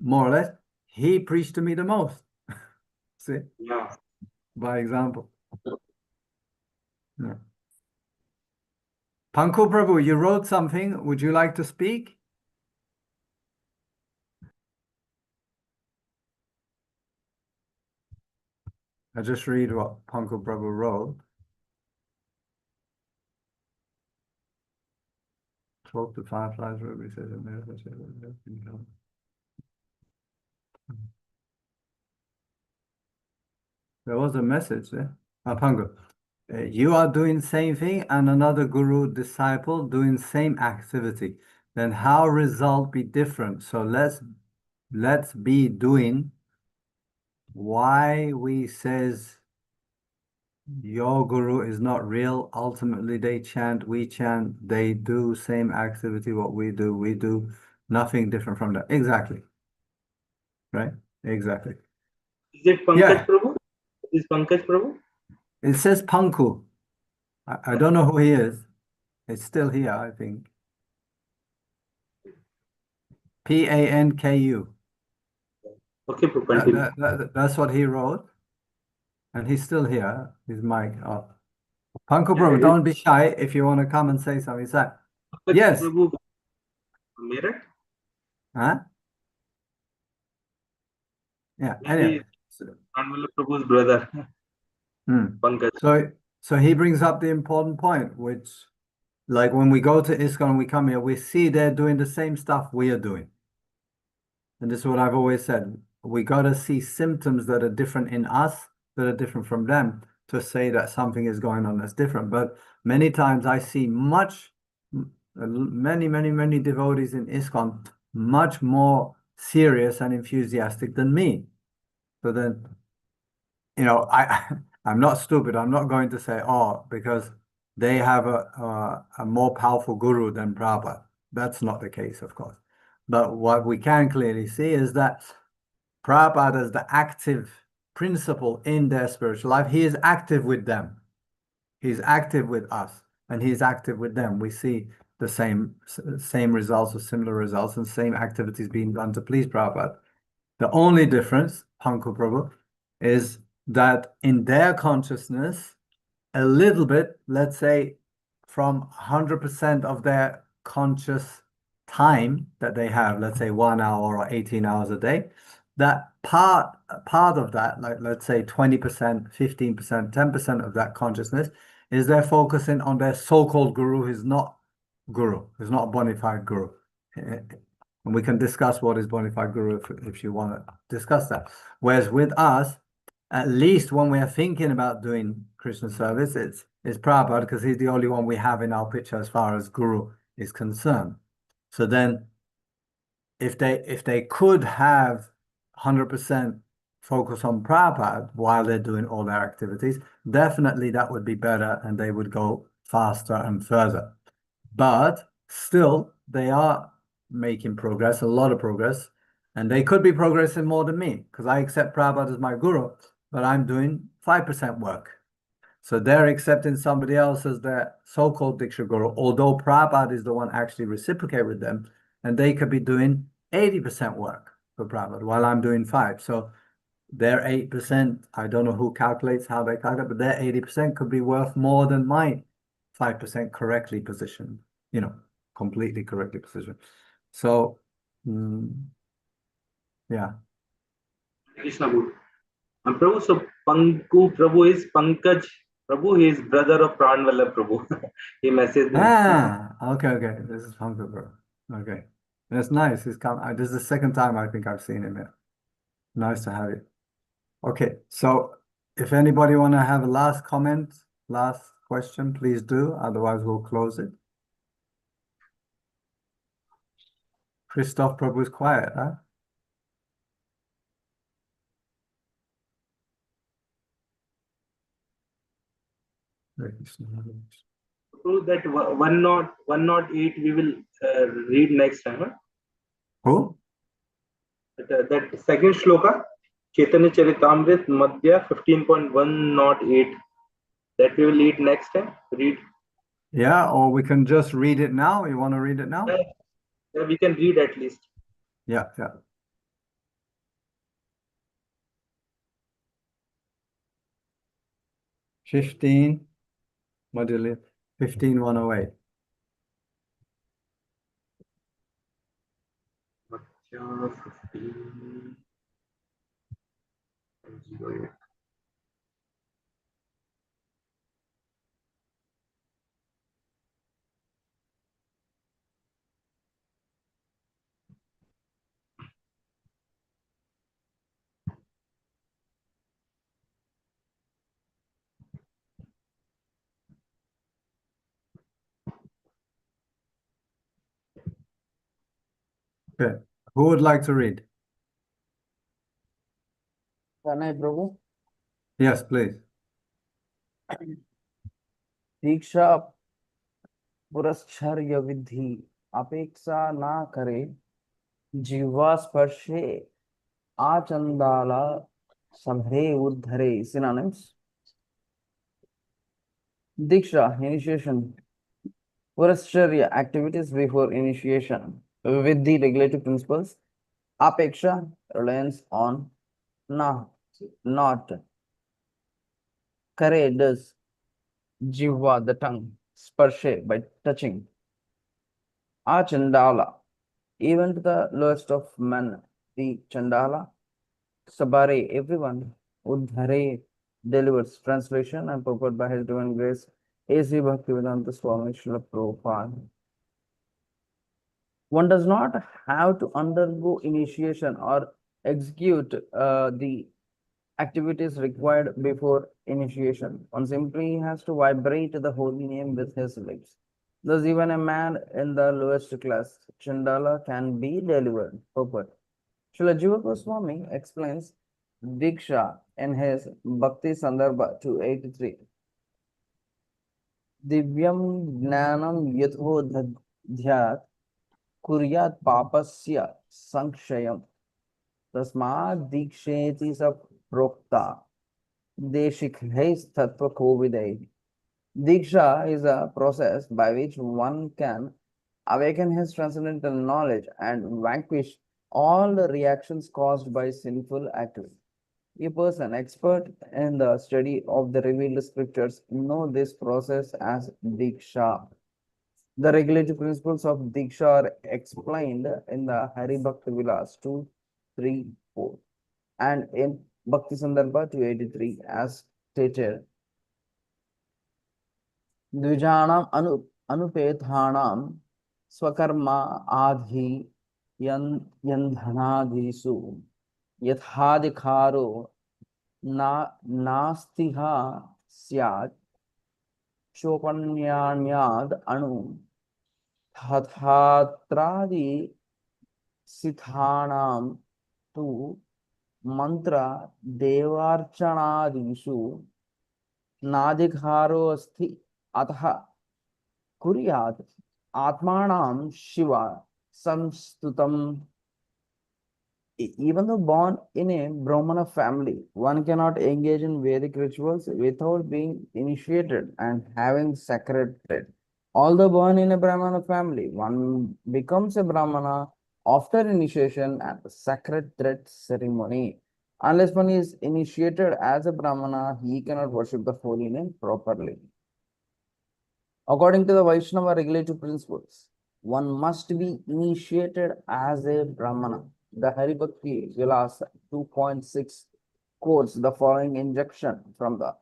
more or less, he preached to me the most. See? Yeah. By example. Yeah. Panku Prabhu, you wrote something. Would you like to speak? I just read what Panku Prabhu wrote. Spoke to fireflies, Ruby says there was a message there. Panku, you are doing same thing and another guru disciple doing same activity. Then how result be different? So let's be doing why we says your guru is not real. Ultimately, they chant, we chant, they do same activity, what we do nothing different from that. Exactly. Right? Exactly. Is it Pankaj Yeah. Prabhu? Is Pankaj Prabhu? It says Panku. I don't know who he is. It's still here, I think. Panku. Okay, continue. That's what he wrote. And he's still here. His mic up. Panku Yeah, Prabhu, don't be shy. If you want to come and say something, say. Pankaj Yes. Prabhu, Meerut? Huh? Yeah. Maybe Anyway. Pranvala Prabhu's brother, Pankaj. So he brings up the important point, which, like when we go to ISKCON, we come here, we see they're doing the same stuff we are doing. And this is what I've always said. We got to see symptoms that are different in us, that are different from them, to say that something is going on that's different. But many times I see many devotees in ISKCON much more serious and enthusiastic than me. So then, I'm not stupid. I'm not going to say, oh, because they have a more powerful guru than Prabhupada. That's not the case, of course. But what we can clearly see is that Prabhupada is the active principle in their spiritual life. He is active with them. He's active with us, and he's active with them. We see the same results or similar results and same activities being done to please Prabhupada. The only difference, Panku Prabhu, is that in their consciousness, a little bit, let's say from 100% of their conscious time that they have, let's say 1 hour or 18 hours a day, that part of that, like let's say 20%, 15%, 10% of that consciousness is they're focusing on their so-called guru who's not a bona fide guru. And we can discuss what is bona fide guru if you want to discuss that. Whereas with us, at least when we are thinking about doing Krishna service, it's Prabhupada, because he's the only one we have in our picture as far as guru is concerned. So then if they could have 100% focus on Prabhupada while they're doing all their activities, definitely that would be better and they would go faster and further. But still, they are making progress, a lot of progress, and they could be progressing more than me, because I accept Prabhupada as my guru, but I'm doing 5% work. So they're accepting somebody else as their so-called Diksha Guru, although Prabhupada is the one actually reciprocate with them, and they could be doing 80% work for Prabhupada while I'm doing 5%. So their 8%, I don't know who calculates how they calculate, but their 80% could be worth more than my 5% correctly positioned, completely correctly positioned. So, yeah. Krishna Guru. And Prabhu, so Panku Prabhu is Pankaj Prabhu, he is brother of Pranvala Prabhu. He messaged me. Okay. This is Pankaj Prabhu. Okay. That's nice. He's come. This is the second time I think I've seen him here. Nice to have you. Okay, so if anybody want to have a last comment, last question, please do. Otherwise, we'll close it. Christoph Prabhu is quiet, huh? So that 108 we will read next time. Huh? Who? That second shloka, Chaitanya Charitamrit Madhya 15.108. That we will read next time. Read. Yeah, or we can just read it now. You want to read it now? Yeah, we can read at least. Yeah. 15, module 15.108. Madhya 15.08. Okay. Who would like to read? Can I, Prabhu? Yes, please. दीक्षा पुरस्चर्य विधि अपेक्षा ना करे जीवा स्पर्शे आचंदाला संभरे उद्धरे. Synonyms. Diksha, initiation. Purashcharya, activities before initiation. Vidhi, regulative principles. Apeksha, reliance on. Na, not. Kare, does. Jiva, the tongue. Sparshe, by touching. Achandala, even to the lowest of men, the Chandala. Sabare, everyone. Udhare delivers. Translation and purport by His Divine Grace, A.C. Bhaktivedanta Swami Srila Prabhupada. One does not have to undergo initiation or execute the activities required before initiation. One simply has to vibrate the holy name with his lips. Thus, even a man in the lowest class, Chandala, can be delivered. Purport. Srila Jiva Goswami explains Diksha in his Bhakti Sandarbha 283. Divyam Gnanam Yathodhyat Kuryat Papasya Sankshayam Tasmad Diksheti Sa Prokta Deshikheis Tattva Kovidai. Diksha is a process by which one can awaken his transcendental knowledge and vanquish all the reactions caused by sinful activity. A person expert in the study of the revealed scriptures know this process as Diksha. The regulative principles of Diksha are explained in the Hari Bhakti Vilas 2, 3, 4 and in Bhakti Sandarbha 283 as stated. द्विजानाम अनुपेतानाम स्वकर्मा आधि यंधनादिषु यथाधिकारो नास्तिहा स्यात् चोपन्यान्याद् अणु तथात्रादि सिद्धानां तु मंत्र देवार्चनादिषु नाधिकारो अस्ति अतः कुर्यात् आत्मानां Shiva संस्तुतम. Even though born in a Brahmana family, one cannot engage in Vedic rituals without being initiated and having sacred thread. Although born in a Brahmana family, one becomes a Brahmana after initiation and sacred thread ceremony. Unless one is initiated as a Brahmana, he cannot worship the holy name properly. According to the Vaishnava regulative principles, one must be initiated as a Brahmana. The Hari Bhakti Vilas 2.6 quotes the following injunction from the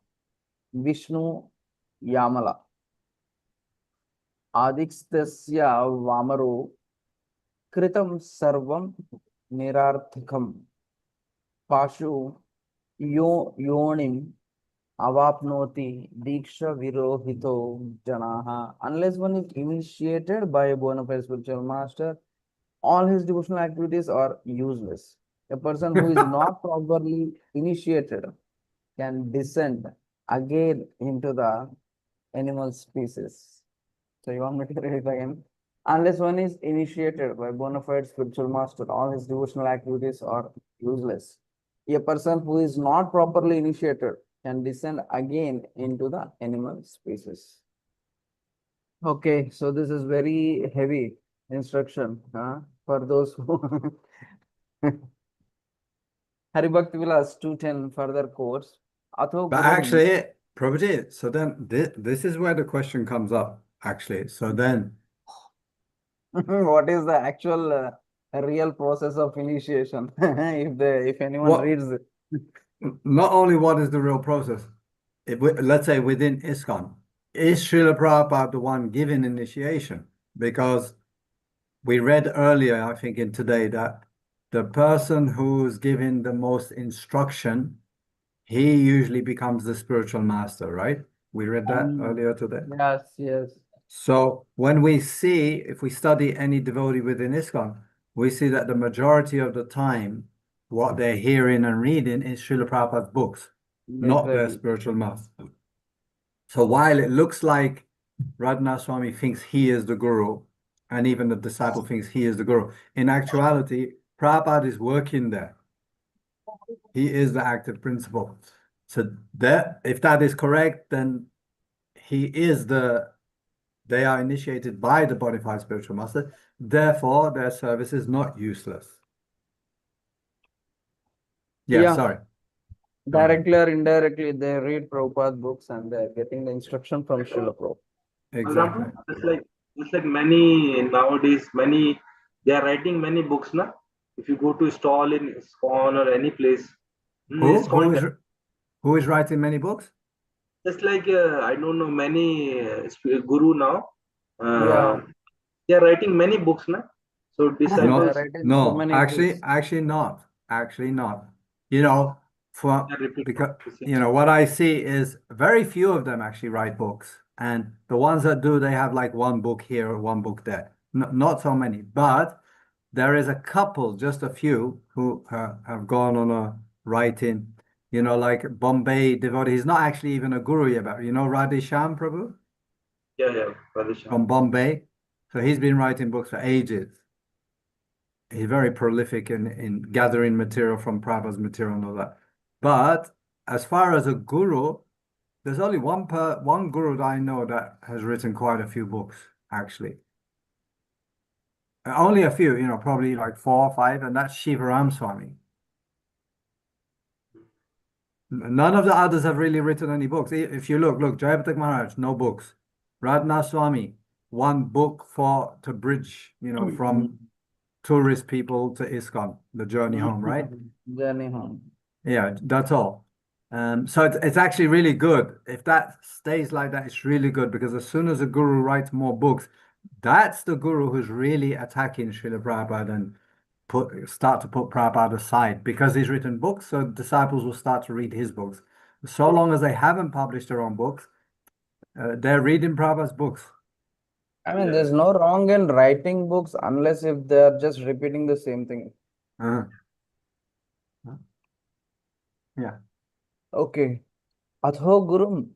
Vishnu Yamala. Adikshtasya Vamaro Kritam Sarvam Nirarthakam Pashu Yonim Avapnoti Diksha Virohito Janaha. Unless one is initiated by a bona fide spiritual master, all his devotional activities are useless. A person who is not properly initiated can descend again into the animal species. So you want me to read it again? Unless one is initiated by bona fide spiritual master, all his devotional activities are useless. A person who is not properly initiated can descend again into the animal species. Okay, so this is very heavy instruction for those who Hari Bhakti Vilas 210 further course. But actually, Prabhuji, so then this is where the question comes up, actually. So then what is the actual real process of initiation? if anyone reads it. Not only what is the real process, let's say within ISKCON, is Srila Prabhupada the one giving initiation? Because we read earlier, I think in today, that the person who's giving the most instruction, he usually becomes the spiritual master, right? We read that earlier today. Yes, yes. So when we see, if we study any devotee within ISKCON, we see that the majority of the time, what they're hearing and reading is Srila Prabhupada's books, not their spiritual master. So while it looks like Radhanath Swami thinks he is the guru, and even the disciple thinks he is the guru, in actuality, Prabhupada is working there. He is the active principle. So that, if that is correct, then he is they are initiated by the bona fide spiritual master. Therefore, their service is not useless. Yeah. Sorry. Directly or indirectly, they read Prabhupada's books and they're getting the instruction from Srila Prabhupada. Exactly. It's like many nowadays, they are writing many books now. If you go to a stall in ISKCON or any place, It's called Who is writing many books? just like I don't know many guru now. Yeah. They are writing many books now. So They are No, disciples writing so no, many actually, books. actually not. Actually not. You know, for are repeating because the same. you know what I see is very few of them actually write books, and the ones that do, they have like one book here or one book there. Not so many, but there is a couple, just a few, who have gone on a writing. You know, like Bombay devotee. He's not actually even a guru yet, but you know Radhesham Prabhu Yeah, Pradesh. from Bombay. So he's been writing books for ages. He's very prolific in gathering material from Prabhupada's material and all that. But as far as a guru, there's only one guru that I know that has written quite a few books, actually. Only a few, you know, probably like 4 or 5, and that's Shivaram Swami. None of the others have really written any books. If you look, Jayapatak Maharaj, no books. Radhanath Swami, one book to bridge, you know, from tourist people to ISKCON, the journey home, right? Journey home. Yeah, that's all. So it's actually really good. If that stays like that, it's really good because as soon as a guru writes more books, that's the guru who's really attacking Srila Prabhupada and start to put Prabhupada aside because he's written books, so disciples will start to read his books. So long as they haven't published their own books, they're reading Prabhupada's books. I mean, there's no wrong in writing books unless if they're just repeating the same thing. Yeah. Okay. Atho gurum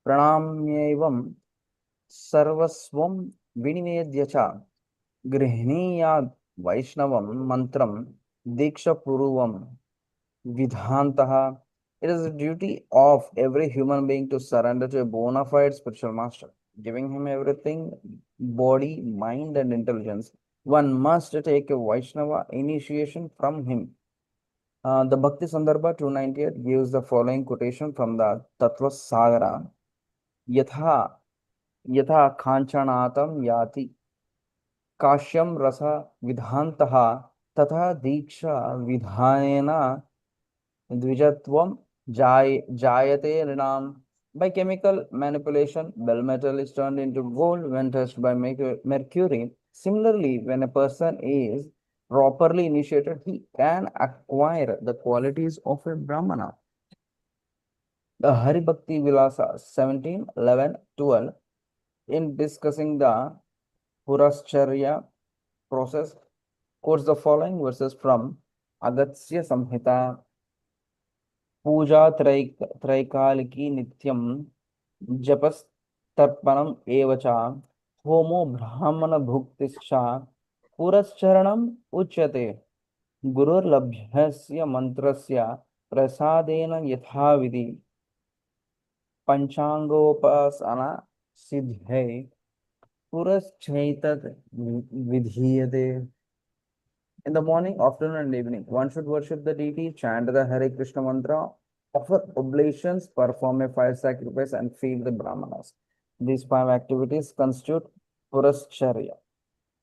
pranamyaivam सर्वस्वं विनिवेद्य च गृह्णीयाद् वैष्णवं मन्त्रं दीक्षापूर्वं विधान्तः. It is the duty of every human being to surrender to a bona fide spiritual master, giving him everything, body, mind, and intelligence. One must take a Vaishnava initiation from him. The Bhakti Sandarbha 298 gives the following quotation from the Tattva Sagara. Yatha यथा कांचनातं याति काश्यम रस विधान्तः तथा दीक्षा विधानेन द्विजत्वं जायते ऋणाम. By chemical manipulation, bell metal is turned into gold when touched by mercury. Similarly, when a person is properly initiated, he can acquire the qualities of a Brahmana. The Hari Bhakti Vilasa 17, 11, 12, in discussing the Purascharya process, quotes the following verses from Agatsya Samhita. Puja Traikaliki Nityam Japas Tarpanam Evacha Homo Brahmana Bhuktischa Purascharanam Uchyate Gurur Labhyasya Mantrasya Prasadena Yathavidi Panchangopasana Siddhe Puraschaitat Vidhiyate. In the morning, afternoon, and evening, one should worship the deity, chant the Hare Krishna mantra, offer oblations, perform a fire sacrifice, and feed the Brahmanas. These 5 activities constitute Purascharya.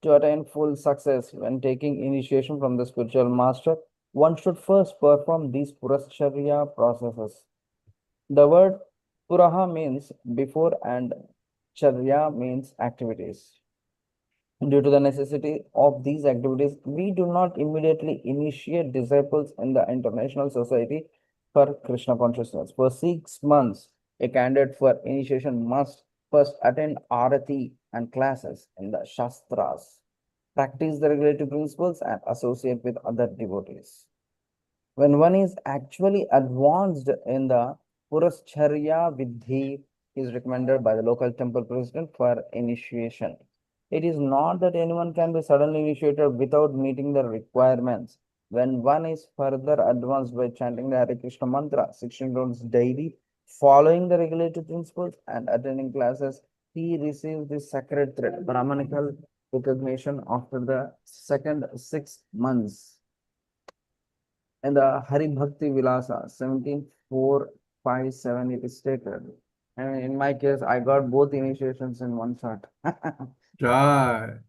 To attain full success when taking initiation from the spiritual master, one should first perform these Purascharya processes. The word Puraha means before and Charya means activities. Due to the necessity of these activities, we do not immediately initiate disciples in the International Society for Krishna Consciousness. For 6 months, a candidate for initiation must first attend Arati and classes in the Shastras, practice the regulative principles, and associate with other devotees. When one is actually advanced in the Purascharya Vidhi, is recommended by the local temple president for initiation. It is not that anyone can be suddenly initiated without meeting the requirements. When one is further advanced by chanting the Hare Krishna mantra 16 rounds daily, following the regulative principles, and attending classes, he receives the sacred thread, Brahmanical recognition after the second 6 months. In the Hari Bhakti Vilasa 17457, it is stated. And in my case, I got both initiations in one shot. Jai.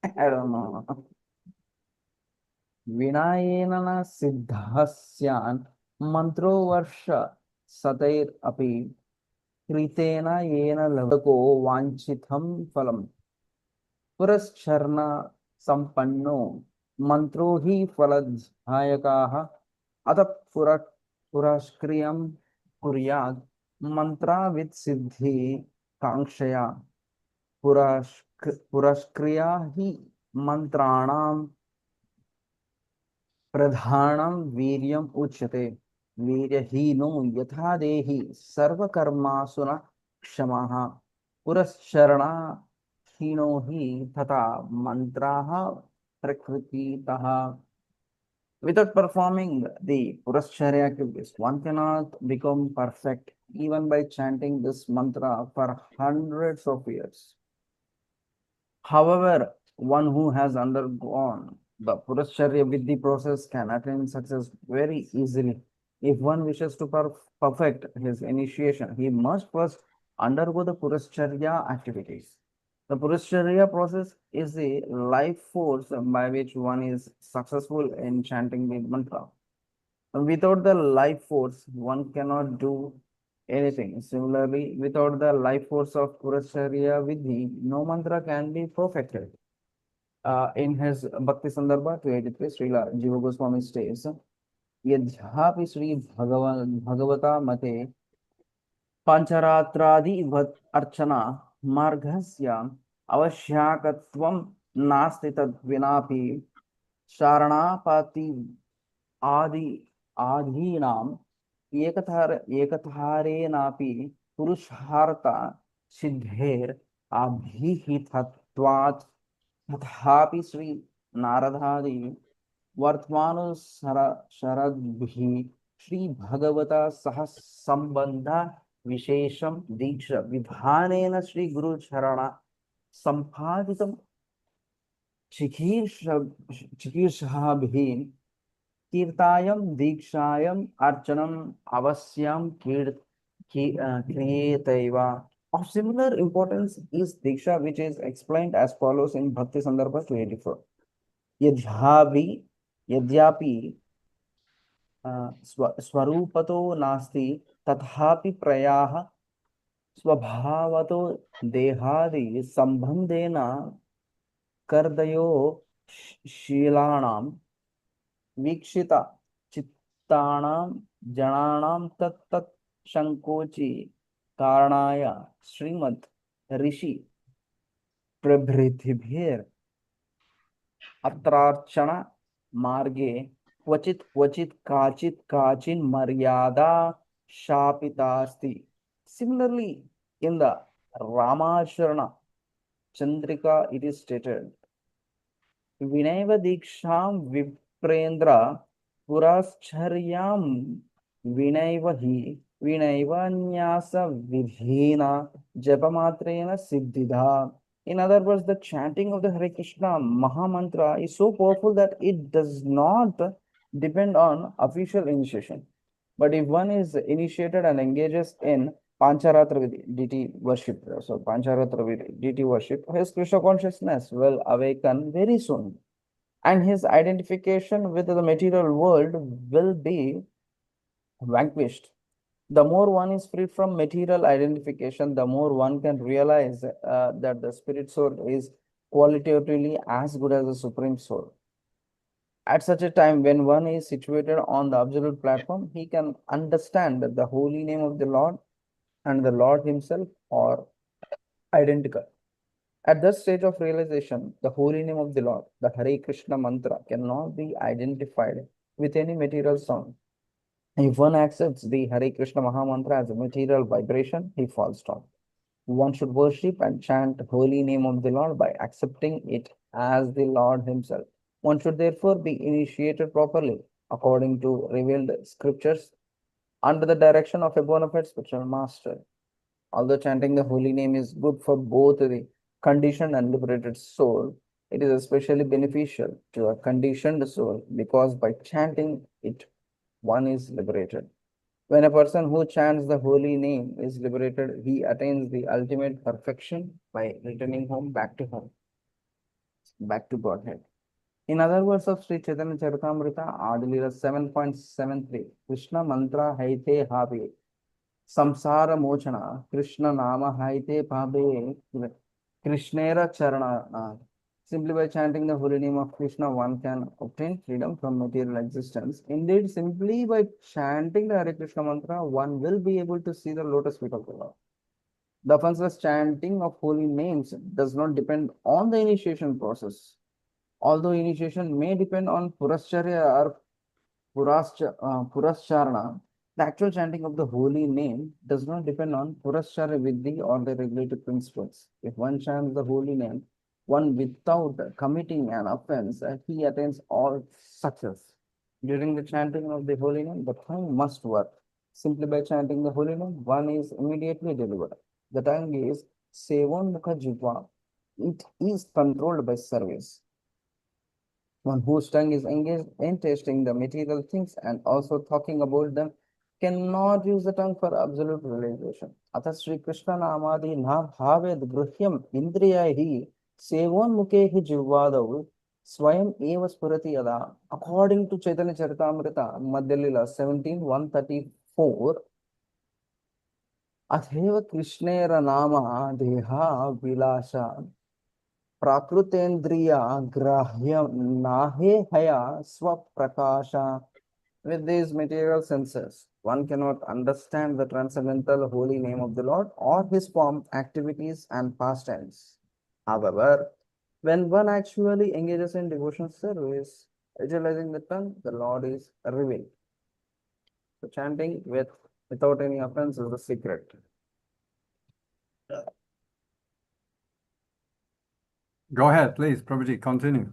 I don't know. Vinayena siddhasyan मंत्रो वर्ष सतैर अपि कृतेन येन लभको वांछितं फलम् पुरश्चरण संपन्नो मंत्रो हि फलदायकाः अतः पुरस्क्रियं कुर्यात् मंत्राविद सिद्धि कांक्षया पुरस्क्रिया हि मंत्राणां प्रधानं वीर्यम् उच्यते वीर्यहीनो यथा देहि सर्वकर्मासु न क्षमः पुरश्चरणहीनो हि तथा मंत्राः प्रकृतितः. Without performing the Purascharya activities, one cannot become perfect even by chanting this mantra for hundreds of years. However, one who has undergone the Purascharya Vidhi process can attain success very easily. If one wishes to perfect his initiation, he must first undergo the Purascharya activities. The Purascharya process is the life force by which one is successful in chanting the mantra. Without the life force, one cannot do anything. Similarly, without the life force of Puracharya Vidhi, no mantra can be perfected. In his Bhakti Sandarbha 283, Srila Jiva Goswami states, Yadhapi Sri Bhagavata Mate Pancharatradi Archana Marghasya Avashyakatvam Nasti Tad Vinapi Sharanapati Adi Adhinam एकधारेणापि पुरुषार्थ सिद्धेर अभिहितत्वात् तथापि श्री नारदादि वर्तमानुसरद्भिः श्री भगवता सह संबंध विशेषम दीक्षा विधानेन श्री गुरु चरण संपादितम चिकीर्षाभिः कीर्तायम दीक्षायम अर्चनम अवश्यम क्रियेतैव. Of similar importance is Diksha, which is explained as follows in Bhakti Sandarbha 284. यद्यापि स्वरूपतो नास्ति तथापि प्रयाः स्वभावतो देहादि संबंधेन कर्दयो शीलानां वीक्षिता चित्तानां जनानां तत्तत् संकोचि कारणाय श्रीमद् ऋषि प्रभृतिभिर् अत्रार्चन मार्गे क्वचित् क्वचित् काचिन् मर्यादा शापितास्ति. Similarly, in the Ramacharana Chandrika, it is stated, Vinaiva Diksham Viprendra Purascharya Vinaiva Nyasa Vidhina Japamatrena Siddhidha. In other words, the chanting of the Hare Krishna Maha Mantra is so powerful that it does not depend on official initiation. But if one is initiated and engages in Pancharatra deity worship, so Pancharatra deity worship, his Krishna consciousness will awaken very soon, and his identification with the material world will be vanquished. The more one is free from material identification, the more one can realize that the spirit soul is qualitatively as good as the supreme soul. At such a time, when one is situated on the absolute platform, he can understand that the holy name of the Lord and the Lord himself are identical. At this stage of realization, the holy name of the Lord, the Hare Krishna mantra, cannot be identified with any material sound. If one accepts the Hare Krishna Maha Mantra as a material vibration, he falls down. One should worship and chant holy name of the Lord by accepting it as the Lord himself. One should therefore be initiated properly according to revealed scriptures under the direction of a bona fide spiritual master. Although chanting the holy name is good for both the conditioned and liberated soul, it is especially beneficial to a conditioned soul because by chanting it, one is liberated. When a person who chants the holy name is liberated, he attains the ultimate perfection by returning back to Godhead. In other words of Sri Chaitanya Charitamrita, Adilila 7.73, Krishna mantra haite habe, samsara mochana, Krishna nama haite pabe, Krishnera charana. Simply by chanting the holy name of Krishna, one can obtain freedom from material existence. Indeed, simply by chanting the Hare Krishna mantra, one will be able to see the lotus feet of the Lord. The offenseless chanting of holy names does not depend on the initiation process. Although initiation may depend on Purascharya or Purascharana, the actual chanting of the holy name does not depend on Purascharya Vidhi or the regulative principles. If one chants the holy name, one without committing an offense, he attains all success. During the chanting of the holy name, the tongue must work. Simply by chanting the holy name, one is immediately delivered. The tongue is Sevon Mukha Jivva. It is controlled by service. One whose tongue is engaged in tasting the material things and also talking about them cannot use the tongue for absolute realization. Atha Sri Krishna Namadi na bhaved gruhyam indriyahi sevon mukehi jivvadavu swayam eva spurati yada. According to Chaitanya Charitamrita, Madhyalila 17:134, Atheva Krishnera Nama Deha Vilasha Prakrutendriya Grahya Nahe Haya Swaprakasha. With these material senses, one cannot understand the transcendental holy name of the Lord or his form, activities, and pastimes. However, when one actually engages in devotional service, utilizing the tongue, the Lord is revealed. So chanting without any offense is the secret. Go ahead, please, Prabhuji, continue.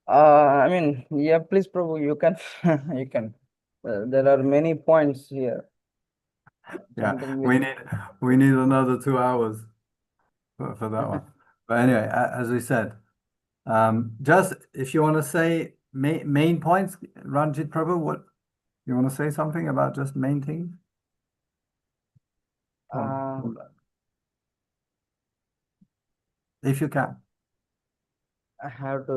Yeah, please, Prabhu, you can, you can. There are many points here. Yeah, Chanting we need another 2 hours for that one. But anyway, as we said, just if you want to say main points, Ranjit Prabhu, what you want to say something about just main things? If you can. I have to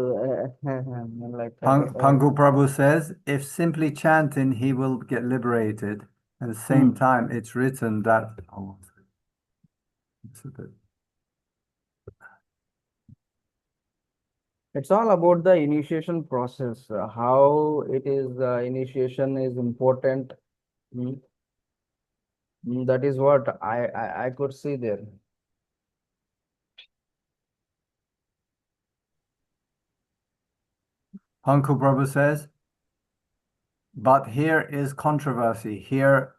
like Pangu Prabhu says, if simply chanting, he will get liberated. At the same time, it's written that. Oh, it's a bit. It's all about the initiation process, how it is, initiation is important. That is what I could see there. Pangu Prabhu says, but here is controversy. Here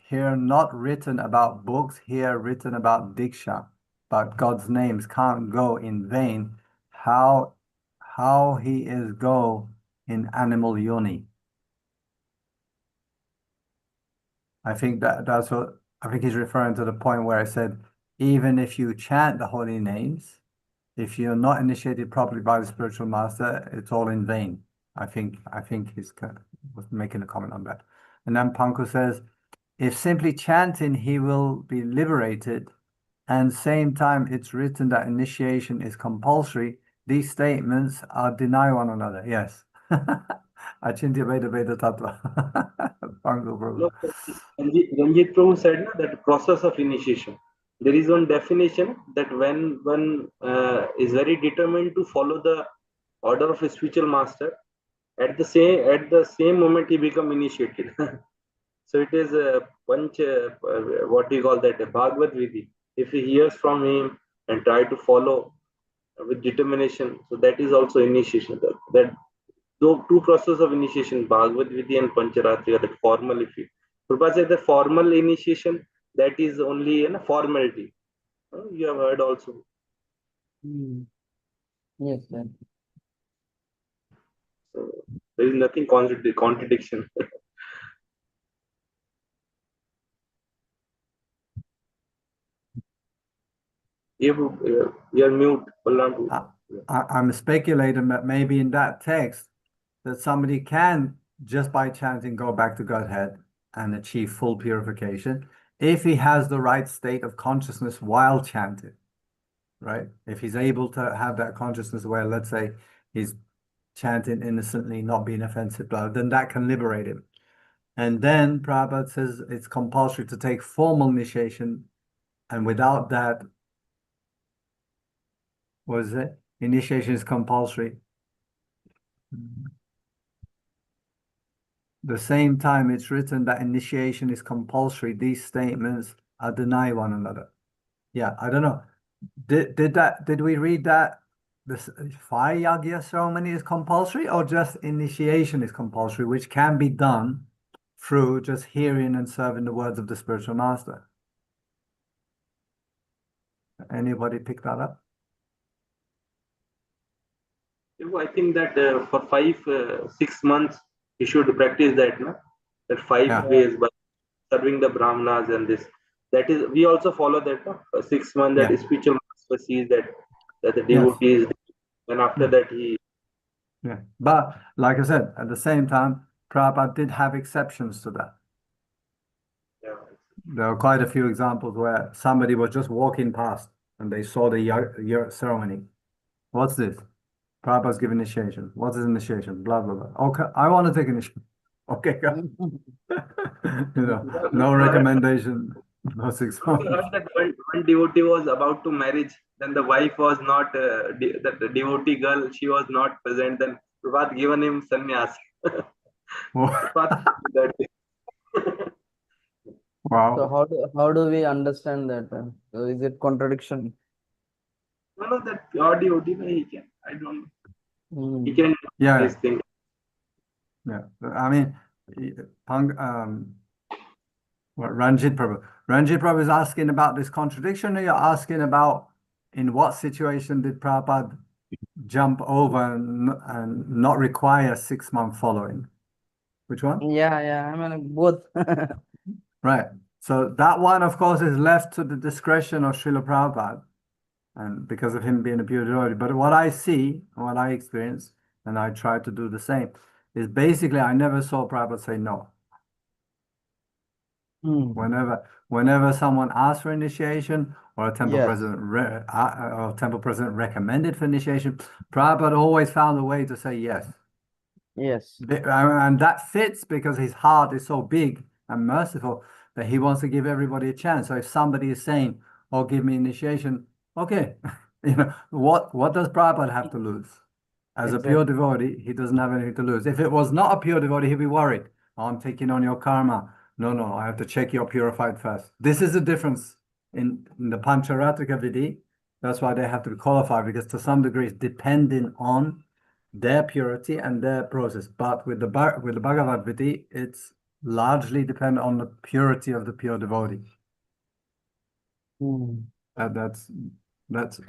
not written about books, here written about Diksha. But God's names can't go in vain. How he is go in animal yoni. I think that's what I think he's referring to the point where I said, even if you chant the holy names, if you're not initiated properly by the spiritual master, it's all in vain. I think he's was making a comment on that. And then Panku says, if simply chanting, he will be liberated. And same time, it's written that initiation is compulsory. These statements are deny one another. Yes. Achintya Veda Veda Tattva. Panku Prabhu. Ranjit Prabhu said that process of initiation. There is one definition that when one is very determined to follow the order of a spiritual master, at the same moment he become initiated. So it is a bunch, what we call that, a Bhagavad Vidhi. If he hears from him and try to follow with determination, so that is also initiation. That two process of initiation, Bhagavad Vidhi and Pancharatri, are the formal. If you Prabhupada said the formal initiation, that is only a formality. You have heard also. Yes, sir. So there is nothing contradiction. You are mute. I'm speculating that maybe in that text that somebody can, just by chanting, go back to Godhead and achieve full purification if he has the right state of consciousness while chanting. right? If he's able to have that consciousness where, let's say, he's chanting innocently, not being offensive, then that can liberate him. And then Prabhupada says it's compulsory to take formal initiation, and without that, what is it? Initiation is compulsory. The same time it's written that initiation is compulsory, these statements are deny one another. Yeah, I don't know. Did we read that this fire yagya ceremony is compulsory, or just initiation is compulsory, which can be done through just hearing and serving the words of the spiritual master? Anybody pick that up? I think that for 6 months he should practice that, no? That 5 Yeah. ways by serving the brahmanas and this. That is, we also follow that, no? For 6 months that Yeah. spiritual master sees that the Yes. devotee is, and after that he. Yeah, but like I said, at the same time, Prabhupada did have exceptions to that. Yeah. There are quite a few examples where somebody was just walking past and they saw the ceremony. What's this? Prabhupada's giving initiation. What is initiation? Blah, blah, blah. Okay, I want to take initiation. Okay, go. No recommendation, no 6 I months. heard that one devotee was about to marriage, then the wife was not, the devotee girl, she was not present, then Prabhupada given him sannyas. Prabhupada did that. Wow. So how do we understand that? Is it contradiction? No, that pure devotee, he can. I don't know. He Hmm. can do Yeah, this thing. yeah. I mean, what Ranjit Prabhu is asking about this contradiction, or you're asking about in what situation did Prabhupada jump over and not require 6 month following? Which one? Yeah, I mean both. Right. So that one, of course, is left to the discretion of Srila Prabhupada, and because of him being a pure devotee. But what I see, what I experience, and I try to do the same, is basically I never saw Prabhupada say no. Hmm. Whenever someone asks for initiation, or a temple Yes. president recommended for initiation, Prabhupada always found a way to say yes. Yes. And that fits because his heart is so big and merciful that he wants to give everybody a chance. So if somebody is saying, "Oh, give me initiation," okay, what does Prabhupada have to lose? As a pure devotee, he doesn't have anything to lose. If it was not a pure devotee, he'd be worried. "Oh, I'm taking on your karma. No, I have to check you're purified first." This is the difference in the Pancharatrika Vidhi. That's why they have to be qualified, because to some degree it's depending on their purity and their process. But with the Bhagavad Vidhi, it's largely dependent on the purity of the pure devotee. Hmm. That's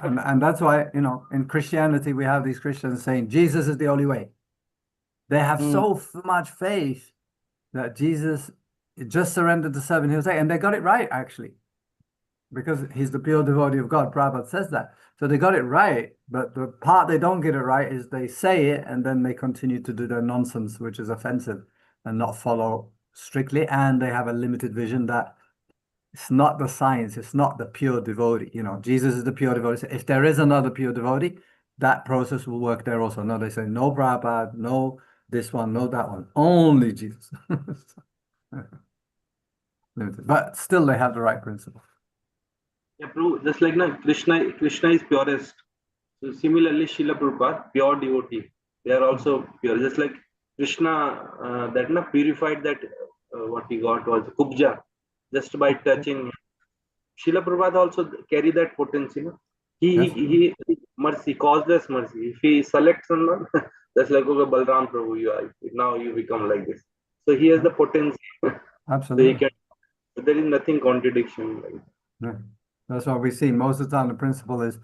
and that's why, in Christianity we have these Christians saying Jesus is the only way. They have so much faith that Jesus just surrendered the 7 hills, and they got it right, actually, because he's the pure devotee of God. Prabhupada says that. So they got it right, but the part they don't get it right is they say it and then they continue to do their nonsense, which is offensive, and not follow strictly. And they have a limited vision that it's not the science, it's not the pure devotee. Jesus is the pure devotee. So if there is another pure devotee, that process will work there also. No, they say no Prabhupada, no this one, no that one, only Jesus. Limited. But still they have the right principle. Yeah, Prabhu, just like Krishna is purest. So similarly, Srila Prabhupada, pure devotee, they are also pure. Just like Krishna, purified that what he got was kubja, just by touching. Srila Prabhupada also carry that potency. Yes. He mercy, causeless mercy. If he selects someone, that's like, okay, Balram Prabhu, now you become like this. So he has the potency. So Absolutely. there is nothing contradiction. Yeah. That's what we see. Most of the time, the principle is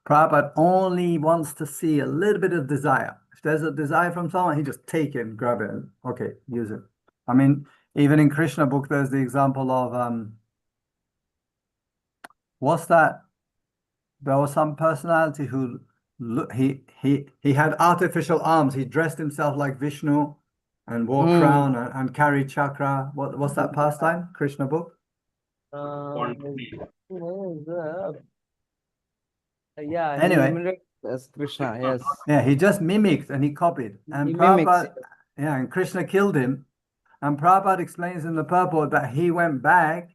Prabhupada only wants to see a little bit of desire. If there's a desire from someone, he just take it, grab it, and okay, use it. I mean, even in Krishna book, there's the example of what's that? There was some personality who he had artificial arms. He dressed himself like Vishnu and wore crown and carried chakra. What's that pastime? Krishna book? Yeah, he Anyway. imitates as Krishna. Yes, Yeah, he just mimicked and he copied. And he mimics. Prabhupada, yeah, and Krishna killed him. And Prabhupada explains in the purport that he went back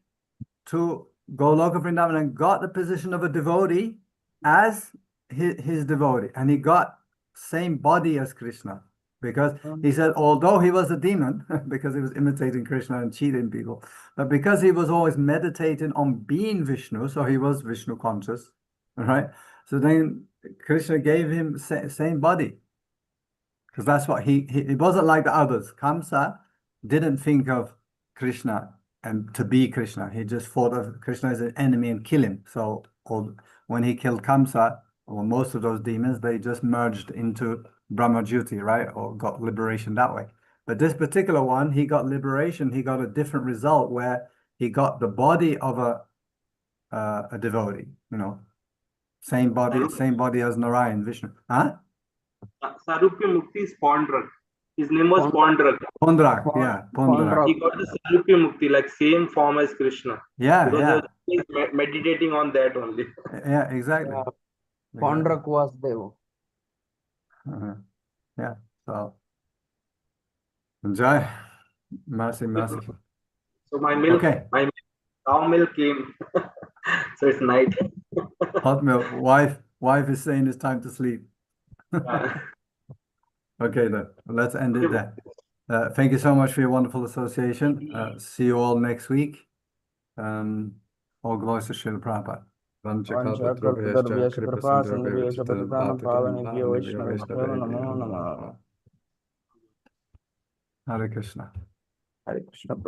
to Goloka Vrindavan and got the position of a devotee as his devotee. And he got same body as Krishna. Because he said, although he was a demon, because he was imitating Krishna and cheating people, but because he was always meditating on being Vishnu, so he was Vishnu conscious, right? So then Krishna gave him same body. Because that's what he wasn't like the others. Kamsa didn't think of Krishna and to be Krishna. He just thought of Krishna as an enemy and kill him. So when he killed Kamsa, or most of those demons, they just merged into Brahma Jyoti, right? Or got liberation that way. But this particular one, he got liberation. He got a different result where he got the body of a devotee, same body as Narayan, Vishnu. Huh? Sarupya Mukti is Pondrak. His name was Pondrak. Pondrak, yeah, Pondrak. He got the Sarupya Mukti, like same form as Krishna. Yeah, because yeah. he was meditating on that only. Yeah, exactly. Yeah. Pondrak was Dev. Yeah, so enjoy. Mercy. So my milk, Okay. my cow milk came. So it's night. Hot milk. Wife is saying it's time to sleep. Okay, then let's end it there. Thank you so much for your wonderful association. See you all next week. All glories to Srila Prabhupada. Vanchakalpadarbhyascha kripa sindhuyascha patitanam pavanebhyo Vaishnavabhyo namo namah. Hare Krishna. Hare Krishna.